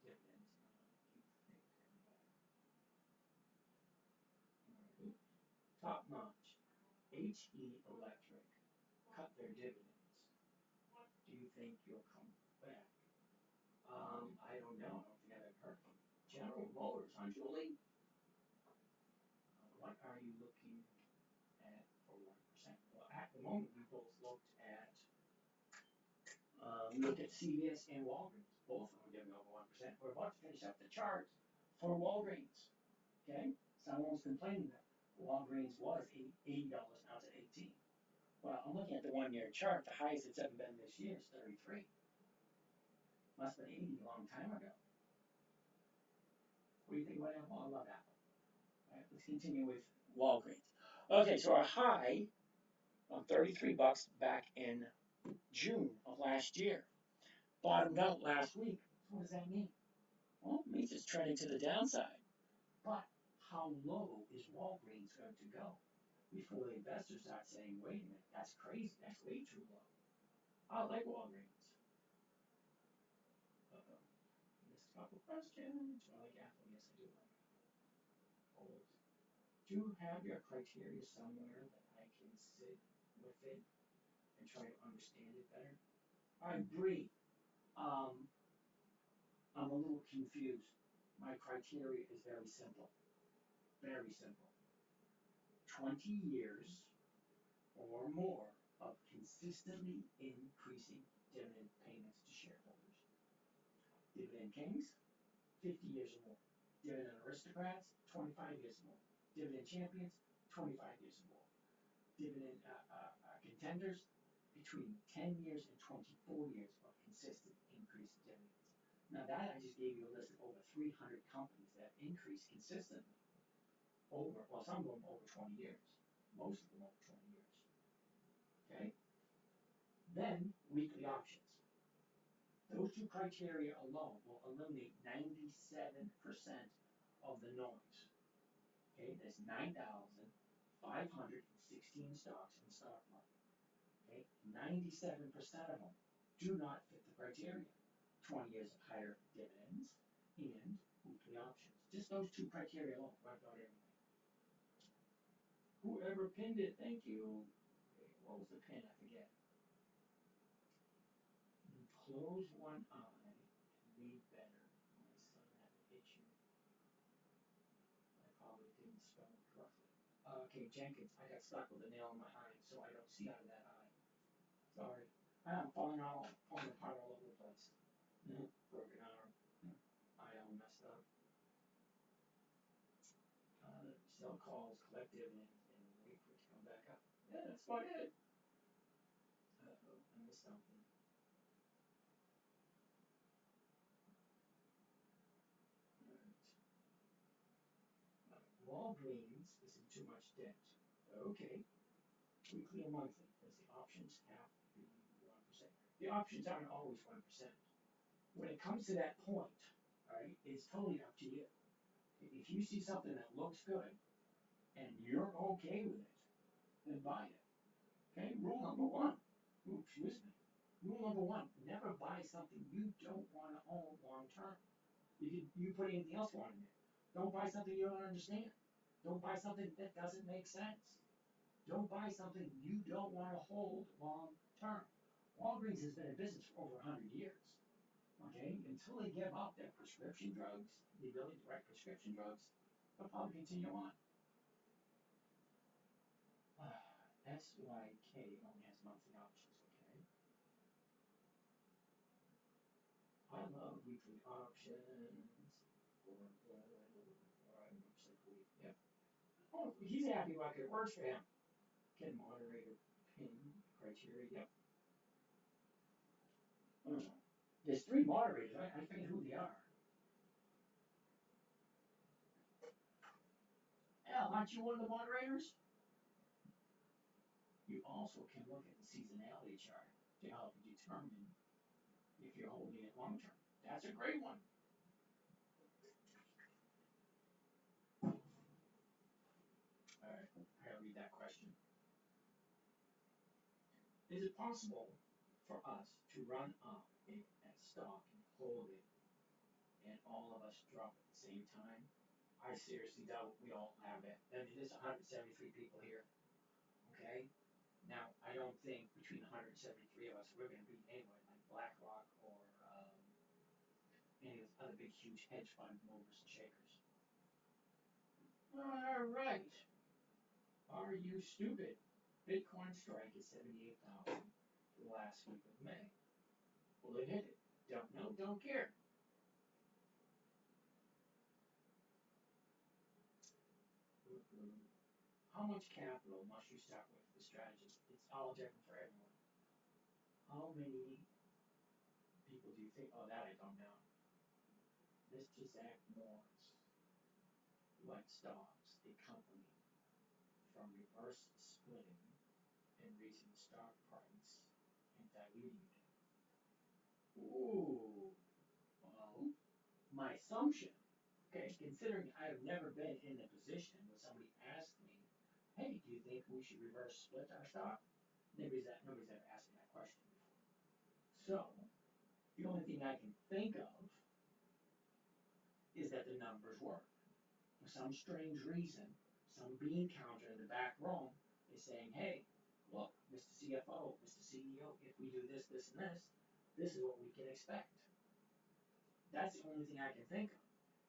dividends. Top notch. HE Electric cut their dividends. Do you think you'll come back? I don't know. I don't think I've heard from General Motors, huh, Julie? What are you looking at for 1%? Well, at the moment, we both looked at CVS and Walgreens. Both of them are giving over 1%. We're about to finish up the chart for Walgreens. Okay? one's complaining that Walgreens was $80, now it's at 18. Well, I'm looking at the 1 year chart, the highest it's ever been this year is 33. Must have been 80 a long time ago. What do you think about Apple? I love Apple. All right, let's continue with Walgreens. Okay, so our high on $33 back in June of last year bottomed out last week. So what does that mean? Well, it means it's trending to the downside. But how low is Walgreens going to go before the investors start saying, wait a minute, that's crazy, that's way too low. I like Walgreens. Missed a couple questions. Do I like Apple? Yes, I do like Apple. Do you have your criteria somewhere that I can sit with it and try to understand it better? I agree. I'm a little confused. My criteria is very simple. Very simple. 20 years or more of consistently increasing dividend payments to shareholders. Dividend kings, 50 years or more. Dividend aristocrats, 25 years or more. Dividend champions, 25 years or more. Dividend contenders, between 10 years and 24 years of consistent increase in dividends. Now that I just gave you a list of over 300 companies that increase consistently over, well, some of them over 20 years, most of them over 20 years. Okay? Then weekly options. Those two criteria alone will eliminate 97% of the noise. Okay, there's 9,516 stocks in the stock market. Okay, 97% of them do not fit the criteria. 20 years of higher dividends and weekly options. Just those two criteria alone, right about everything. Whoever pinned it, thank you. Okay, what was the pin? I forget. Close one eye and read better. My son had an issue. I probably didn't spell it correctly. Okay, Jenkins, I got stuck with a nail in my eye, so I don't see out of that eye. Sorry. I'm falling apart all over the place. Broken arm. Eye all messed up. Sell calls, collect dividends, and wait for it to come back up. Yeah, that's about it. Uh-oh, I missed something. Walgreens is in too much debt. Okay. Weekly or monthly, because the options have to be 1%. The options aren't always 1%. When it comes to that point, right, it's totally up to you. If you see something that looks good and you're okay with it, then buy it. Okay, rule number one. Excuse me. Rule number one, never buy something you don't want to own long term. You put anything else you want in there. Don't buy something you don't understand. Don't buy something that doesn't make sense. Don't buy something you don't want to hold long term. Walgreens has been in business for over 100 years. Okay, until they give up their prescription drugs, the ability to write prescription drugs, they'll probably continue on. SYK only has monthly options, okay? I love weekly options for yep. Oh, he's happy about it. It works for him. Can moderator pin criteria, yep. There's 3 moderators. I forget who they are. Al, aren't you one of the moderators? You also can look at the seasonality chart to help you determine if you're holding it long term. That's a great one. All right, I'll read that question. Is it possible for us to run up a stock and hold it and all of us drop at the same time? I seriously doubt we all have it. I mean, there's 173 people here. Okay? Now, I don't think between the 173 of us we're going to beat anyone like BlackRock or any of those other big, huge hedge fund movers and shakers. All right. Are you stupid? Bitcoin strike is 78,000 for the last week of May. Will it hit it? Don't know, don't care. How much capital must you start with the strategy? It's all different for everyone. How many people do you think? Oh, that I don't know. Let's just act Morris. What stops a company from reverse splitting and raising the stock price and diluting it? Ooh, well, my assumption, okay, considering I've never been in a position where somebody asked me, hey, do you think we should reverse split our stock? Nobody's ever asked me that question before. So, the only thing I can think of is that the numbers work. For some strange reason, some bean counter in the back room is saying, hey, look, Mr. CFO, Mr. CEO, if we do this, this, and this is what we can expect. That's the only thing I can think of,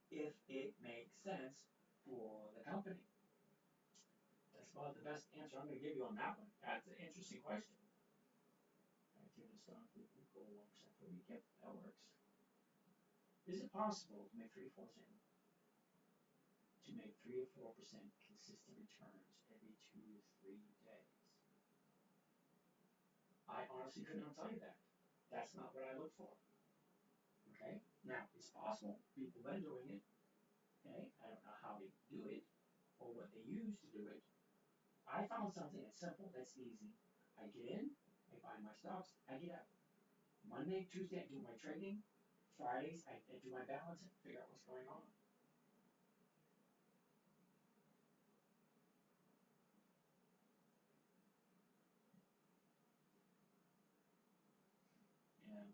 if it makes sense for the company. That's about the best answer I'm going to give you on that one. That's an interesting question. Activity stock equal 1% per week. Yep, that works. Is it possible to make 3 or 4% consistent returns every 2 to 3 days? I honestly could not tell you that. That's not what I look for. Okay? Now, it's possible. People have been doing it. Okay? I don't know how they do it or what they use to do it. I found something that's simple, that's easy. I get in, I buy my stocks, I get out. Monday, Tuesday, I do my trading. Fridays, I do my balancing, figure out what's going on. Yeah.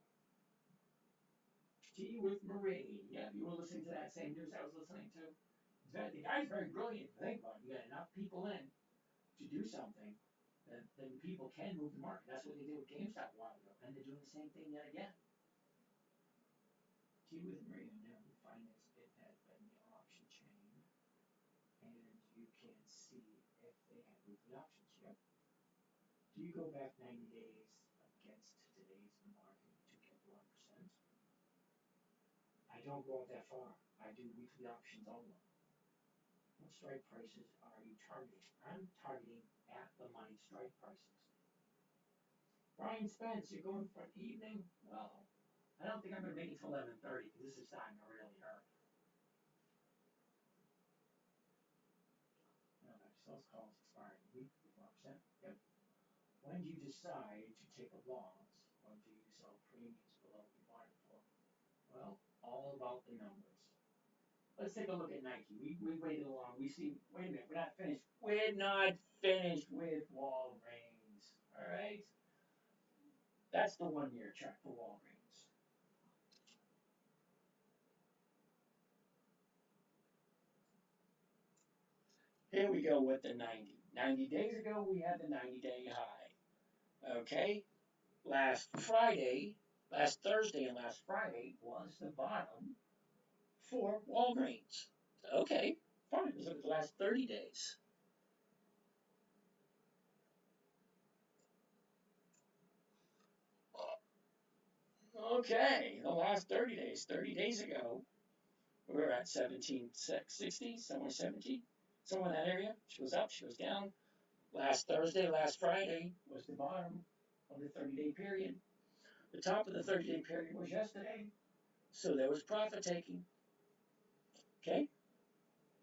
Tea with Marie. Yeah, you were listening to that same news I was listening to. The guy's very brilliant. Think about it. You got enough people in to do something, then people can move the market. That's what they did with GameStop a while ago, and they're doing the same thing yet again. Tea with Marie and Yahoo Finance, it had been the option chain, and you can see if they have weekly options. Yep. Do you go back 90 days against today's market to get 1%? I don't go out that far. I do weekly options only. What strike prices are you targeting? I'm targeting at the money strike prices. Brian Spence, you're going for an evening? Well, I don't think I'm going to make it till 11:30 because this is starting to really hurt. Sales calls expiring a week before percent. Yep. When do you decide to take a loss? When do you sell premiums below what you bought it for? Well, all about the numbers. Let's take a look at Nike. We waited along. We see, wait a minute, we're not finished. We're not finished with Walgreens. All right? That's the 1-year chart for Walgreens. Here we go with the 90. 90 days ago, we had the 90-day high. Okay? Last Thursday and last Friday was the bottom for Walgreens. Okay, fine. Let's look at the last 30 days. Okay, the last 30 days. 30 days ago, we were at 1760, somewhere 17, somewhere in that area. She was up, she was down. Last Thursday, last Friday was the bottom of the 30-day period. The top of the 30-day period was yesterday, so there was profit taking. Okay,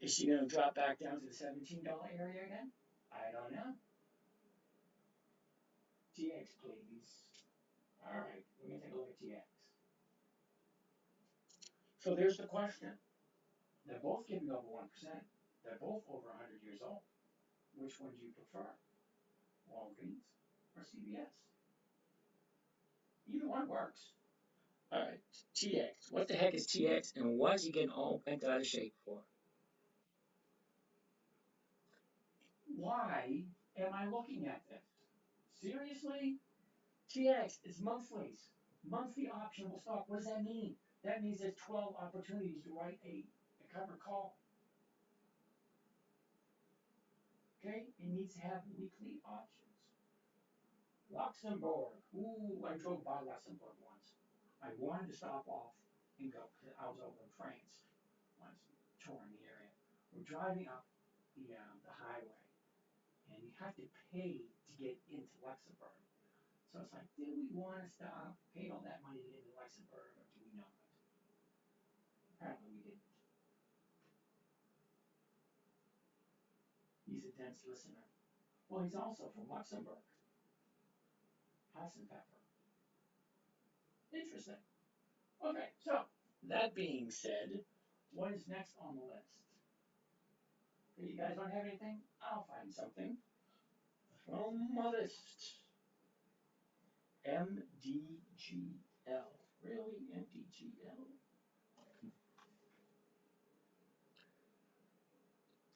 is she going to drop back down to the $17 area again? I don't know. TX, please. All right, we're going to take a look at TX. So there's the question. They're both giving over 1%. They're both over 100 years old. Which one do you prefer? Walgreens or CVS? Either one works. All right, TX. What the heck is TX, and why is he getting all bent out of shape for? Why am I looking at this? Seriously? TX is monthlies. Monthly optional stock. What does that mean? That means there's 12 opportunities to write a covered call. Okay? It needs to have weekly options. Luxembourg. Ooh, I drove by Luxembourg once. I wanted to stop off and go, because I was over in France once, touring the area. We're driving up, the highway, and you have to pay to get into Luxembourg. So it's like, do we want to stop, pay all that money to get into Luxembourg, or do we not? Apparently we didn't. He's a dense listener. Well, he's also from Luxembourg. Hassenpfeffer. Interesting. Okay, so that being said, what is next on the list? Okay, you guys don't have anything? I'll find something from my list. MDGL. Really? MDGL?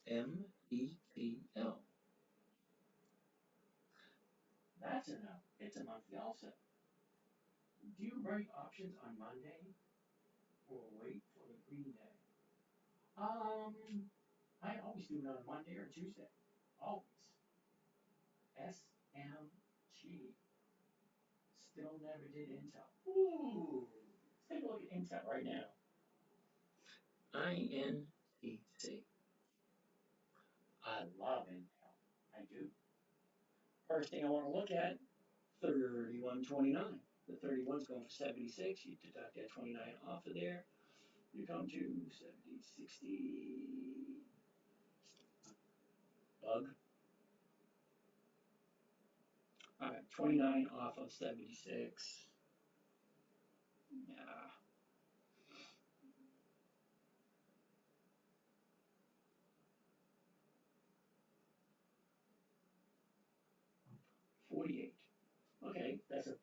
MEPL. That's a no. It's a monthly also. Do you write options on Monday or wait for the green day? I always do it on Monday or Tuesday. Always. SMG. Still never did Intel. Ooh. Let's take a look at Intel right now. INTC. I love Intel. I do. First thing I want to look at, 3129. The 31's going for 76. You deduct that 29 off of there. You come to 70, 60. Bug. Alright, 29 off of 76. Yeah. 48. Okay, that's a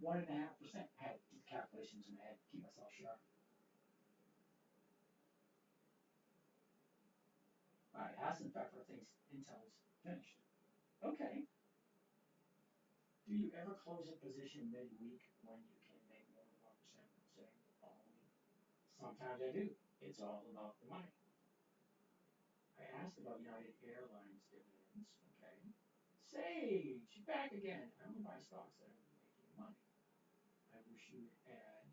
1.5%. I had to do calculations in my head to keep myself sharp. Alright, Hassenpfeffer thinks Intel's finished. Okay. Do you ever close a position midweek when you can make more than 1%? Say, sometimes I do. It's all about the money. I asked about United Airlines dividends. Okay. Sage, back again. I only buy stocks that are making money. I wish you would add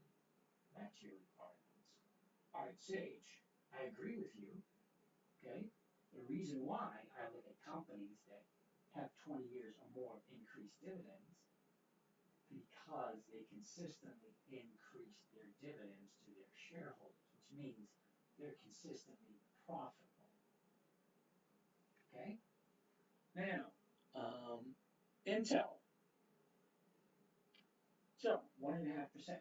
that to your requirements. Alright, Sage, I agree with you. Okay. The reason why I look at companies that have 20 years or more of increased dividends because they consistently increase their dividends to their shareholders, which means they're consistently profitable. Okay? Now, Intel. So, 1.5%.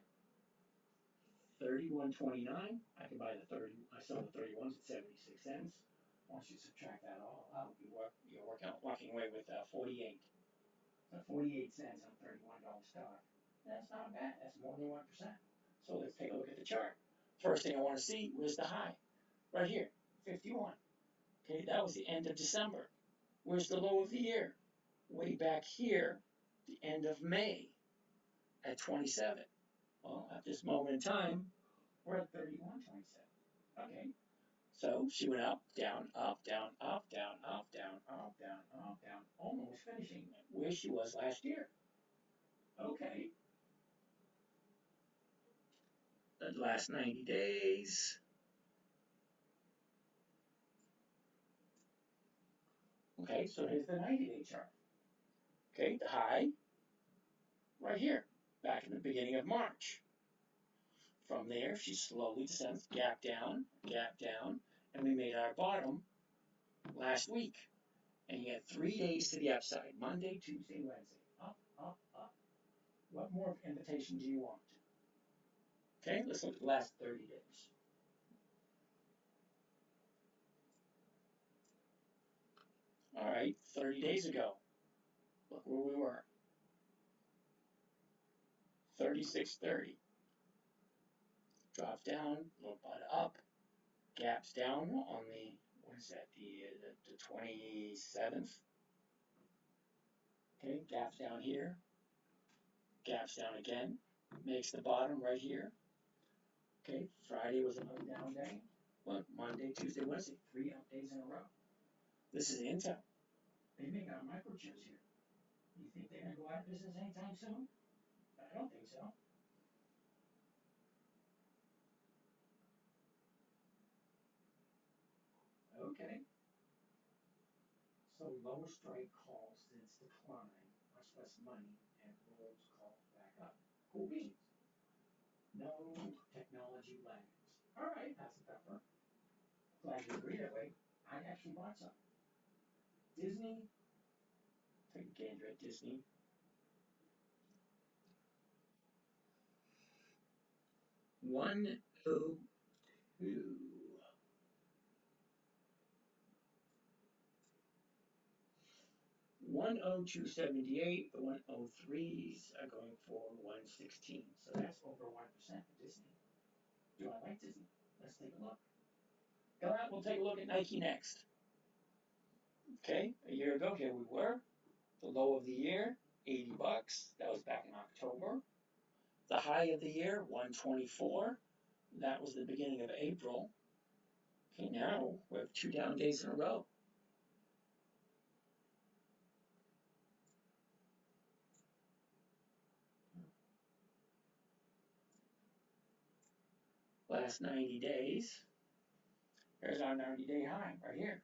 31.29. I can buy the 30. I sell the 31s at 76 cents. Once you subtract that all out, you're walking away with 48. So 48 cents on $31 stock. That's not bad. That's more than 1%. So let's take a look at the chart. First thing I want to see was the high. Right here, 51. Okay, that was the end of December. Where's the low of the year? Way back here, the end of May at 27. Well, at this moment in time, we're at 31.27. Okay. So she went up, down, up, down, up, down, up, down, up, down, up, down, almost finishing where she was last year. Okay. The last 90 days. Okay, so here's the 90-day chart. Okay, the high right here, back in the beginning of March. From there, she slowly descends, gap down, and we made our bottom last week. And you had 3 days to the upside, Monday, Tuesday, Wednesday. Up, up, up. What more invitation do you want? Okay, let's look at the last 30 days. All right, 30 days ago, look where we were. 36.30. Drops down, little butt up, gaps down on the, what is that, the 27th. Okay, gaps down here, gaps down again, makes the bottom right here. Okay, Friday was another down day. Look, Monday, Tuesday, Wednesday, 3 up days in a row. This is Intel. They make our microchips here. You think they're going to go out of business anytime soon? I don't think so. Okay. So lower strike calls since decline, much less money, and rolls calls back up. Cool beans. No technology lags. Alright, that's a pepper. Glad you agree that way. I actually bought some. Disney. Take a gander at Disney. $102. 102.78. The 103s are going for 116. So that's over 1% for Disney. Do I like Disney? Let's take a look. All right, we'll take a look at Nike next. Okay, a year ago, here we were. The low of the year, $80. That was back in October. The high of the year, 124. That was the beginning of April. Okay, now we have 2 down days in a row. Last 90 days. Here's our 90-day high right here.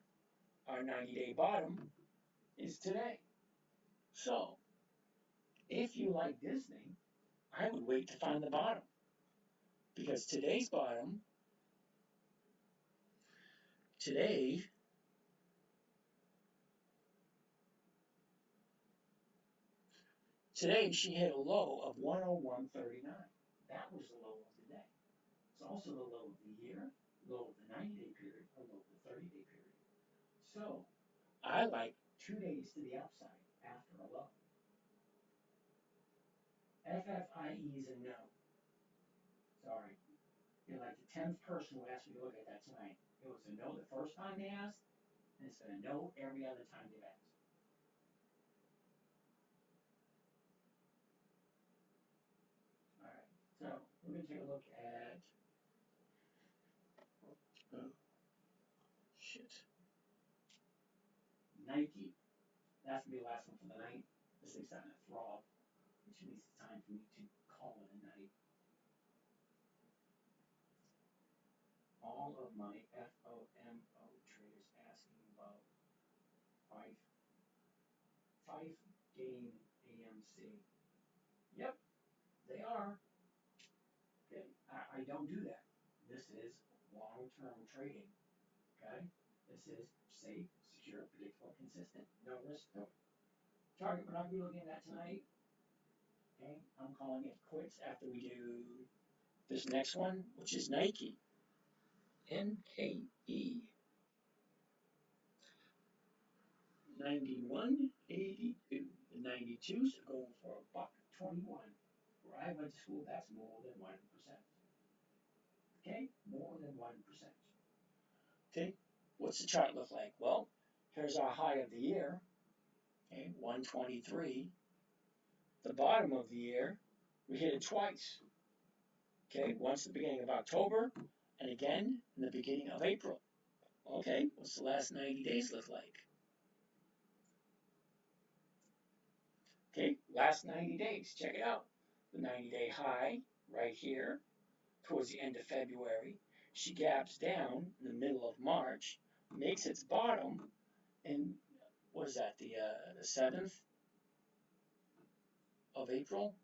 Our 90-day bottom is today. So, if you like Disney, I would wait to find the bottom. Because today's bottom, today she hit a low of 101.39. That was the low of the day. It's also the low of the year, low of the 90-day period, or low of the 30-day period. So, I like 2 days to the upside after a low. FFIE is a no. Sorry. You're like the 10th person who asked me to look at that tonight. It was a no the first time they asked, and it's been a no every other time they've asked. Alright, so we're going to take a look at. Oh, shit. Nike. That's going to be the last one for the night. This thing's starting to throb, which means it's time for me to call it a night. All of my FOMO traders asking about five game AMC. Yep, they are. Okay, I don't do that. This is long-term trading. Okay, this is safe, secure, predictable, consistent, no risk. No. Target, we're not going to be looking at that tonight. Okay, I'm calling it quits after we do this next one, which is Nike. NKE. 91.82. The 92s are going for $1.21. Where I went to school, that's more than 1%. Okay, more than 1%. Okay, what's the chart look like? Well, here's our high of the year. Okay, 123. The bottom of the year, we hit it twice. Okay, once at the beginning of October, and again in the beginning of April. Okay, what's the last 90 days look like? Okay, last 90 days, check it out. The 90-day high right here towards the end of February. She gaps down in the middle of March, makes its bottom, and what is that, the 7th of April?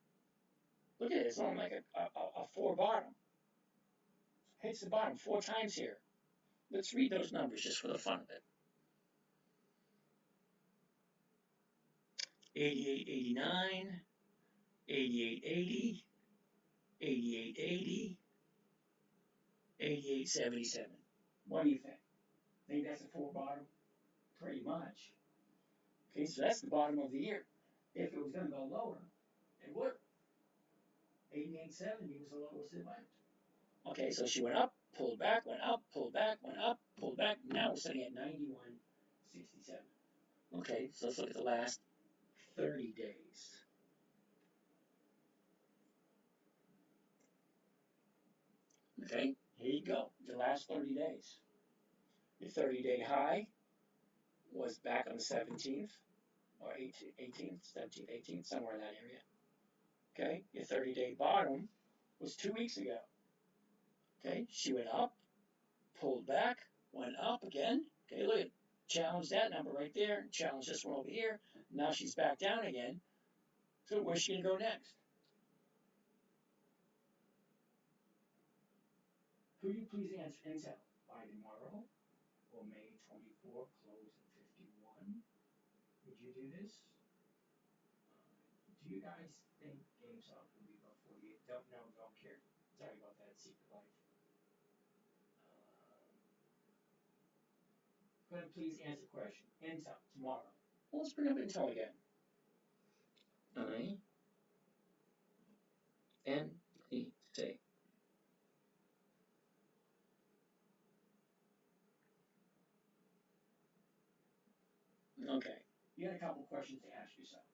Look at it, it's on like a 4 bottom. Hits the bottom 4 times here. Let's read those numbers just for the fun of it. 88.89, 88.80, 88.80, 88.77. What do you think? Think that's a 4 bottom? Pretty much. Okay, so that's the bottom of the year. If it was going to go lower, it would. 88.70 was the lowest it went. Okay, so she went up, pulled back, went up, pulled back, went up, pulled back. Now we're sitting at 91.67. Okay, so let's look at the last 30 days. Okay, here you go, the last 30 days. Your 30-day high was back on the 17th, or 18th, 17th, 18th, somewhere in that area. Okay, your 30-day bottom was 2 weeks ago. Okay, she went up, pulled back, went up again. Okay, look at challenged that number right there, challenged this one over here. Now she's back down again. So where's she gonna go next? Could you please answer Intel by tomorrow or May 24, close at 51? Would you do this? Do you guys think GameStop will be above 48? Don't know, don't care. Sorry about that, secret life. Could you please answer question? Intel tomorrow. Well, let's bring up Intel again. I-N-E-T. Okay. You got a couple questions to ask yourself.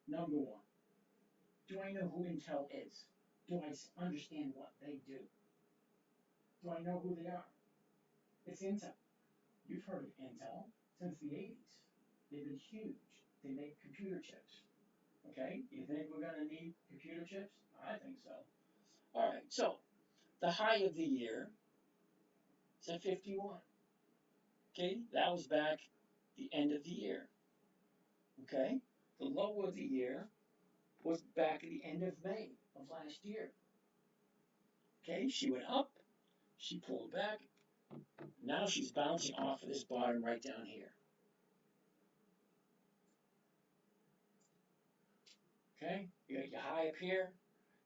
Number one, do I know who Intel is? Do I understand what they do? Do I know who they are? It's Intel. You've heard of Intel since the 80s. They've been huge. They make computer chips. Okay? You think we're going to need computer chips? I think so. All right, so the high of the year is at 51. Okay, that was back the end of the year. Okay, the low of the year was back at the end of May of last year. Okay, she went up, she pulled back, now she's bouncing off of this bottom right down here. Okay, you got your high up here,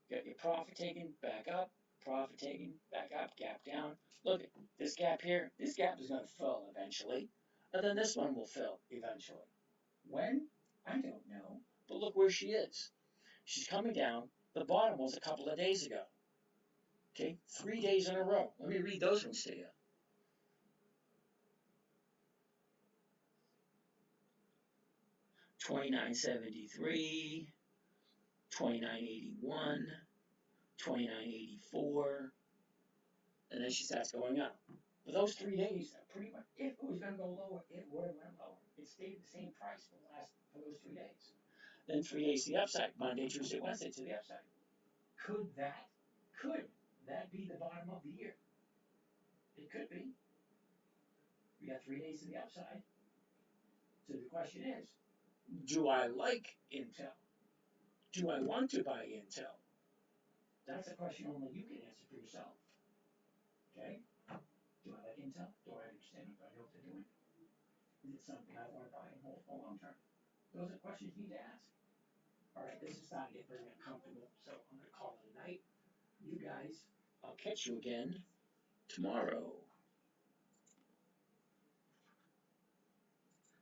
you got your profit taken, back up, profit taken, back up, gap down. Look at this gap here, this gap is going to fill eventually, and then this one will fill eventually. When? I don't know, but look where she is. She's coming down, the bottom was a couple of days ago. Okay, 3 days in a row. Let me read those ones to you. $29.73, $29.81, $29.84, and then she starts going up. But those 3 days, pretty much, if it was going to go lower, it would have went lower. It stayed the same price for those 3 days. Then 3 days to the upside, Monday, Tuesday, Wednesday to the upside. Could that be the bottom of the year? It could be. We got 3 days to the upside. So the question is, do I like Intel? Do I want to buy Intel? That's a question only you can answer for yourself. Okay? Do I like Intel? Do I understand it? Do I know what they're doing? Is it something I want to buy and hold for long term? Those are questions you need to ask. Alright, this is starting to get very uncomfortable, so I'm going to call it a night. You guys, I'll catch you again tomorrow.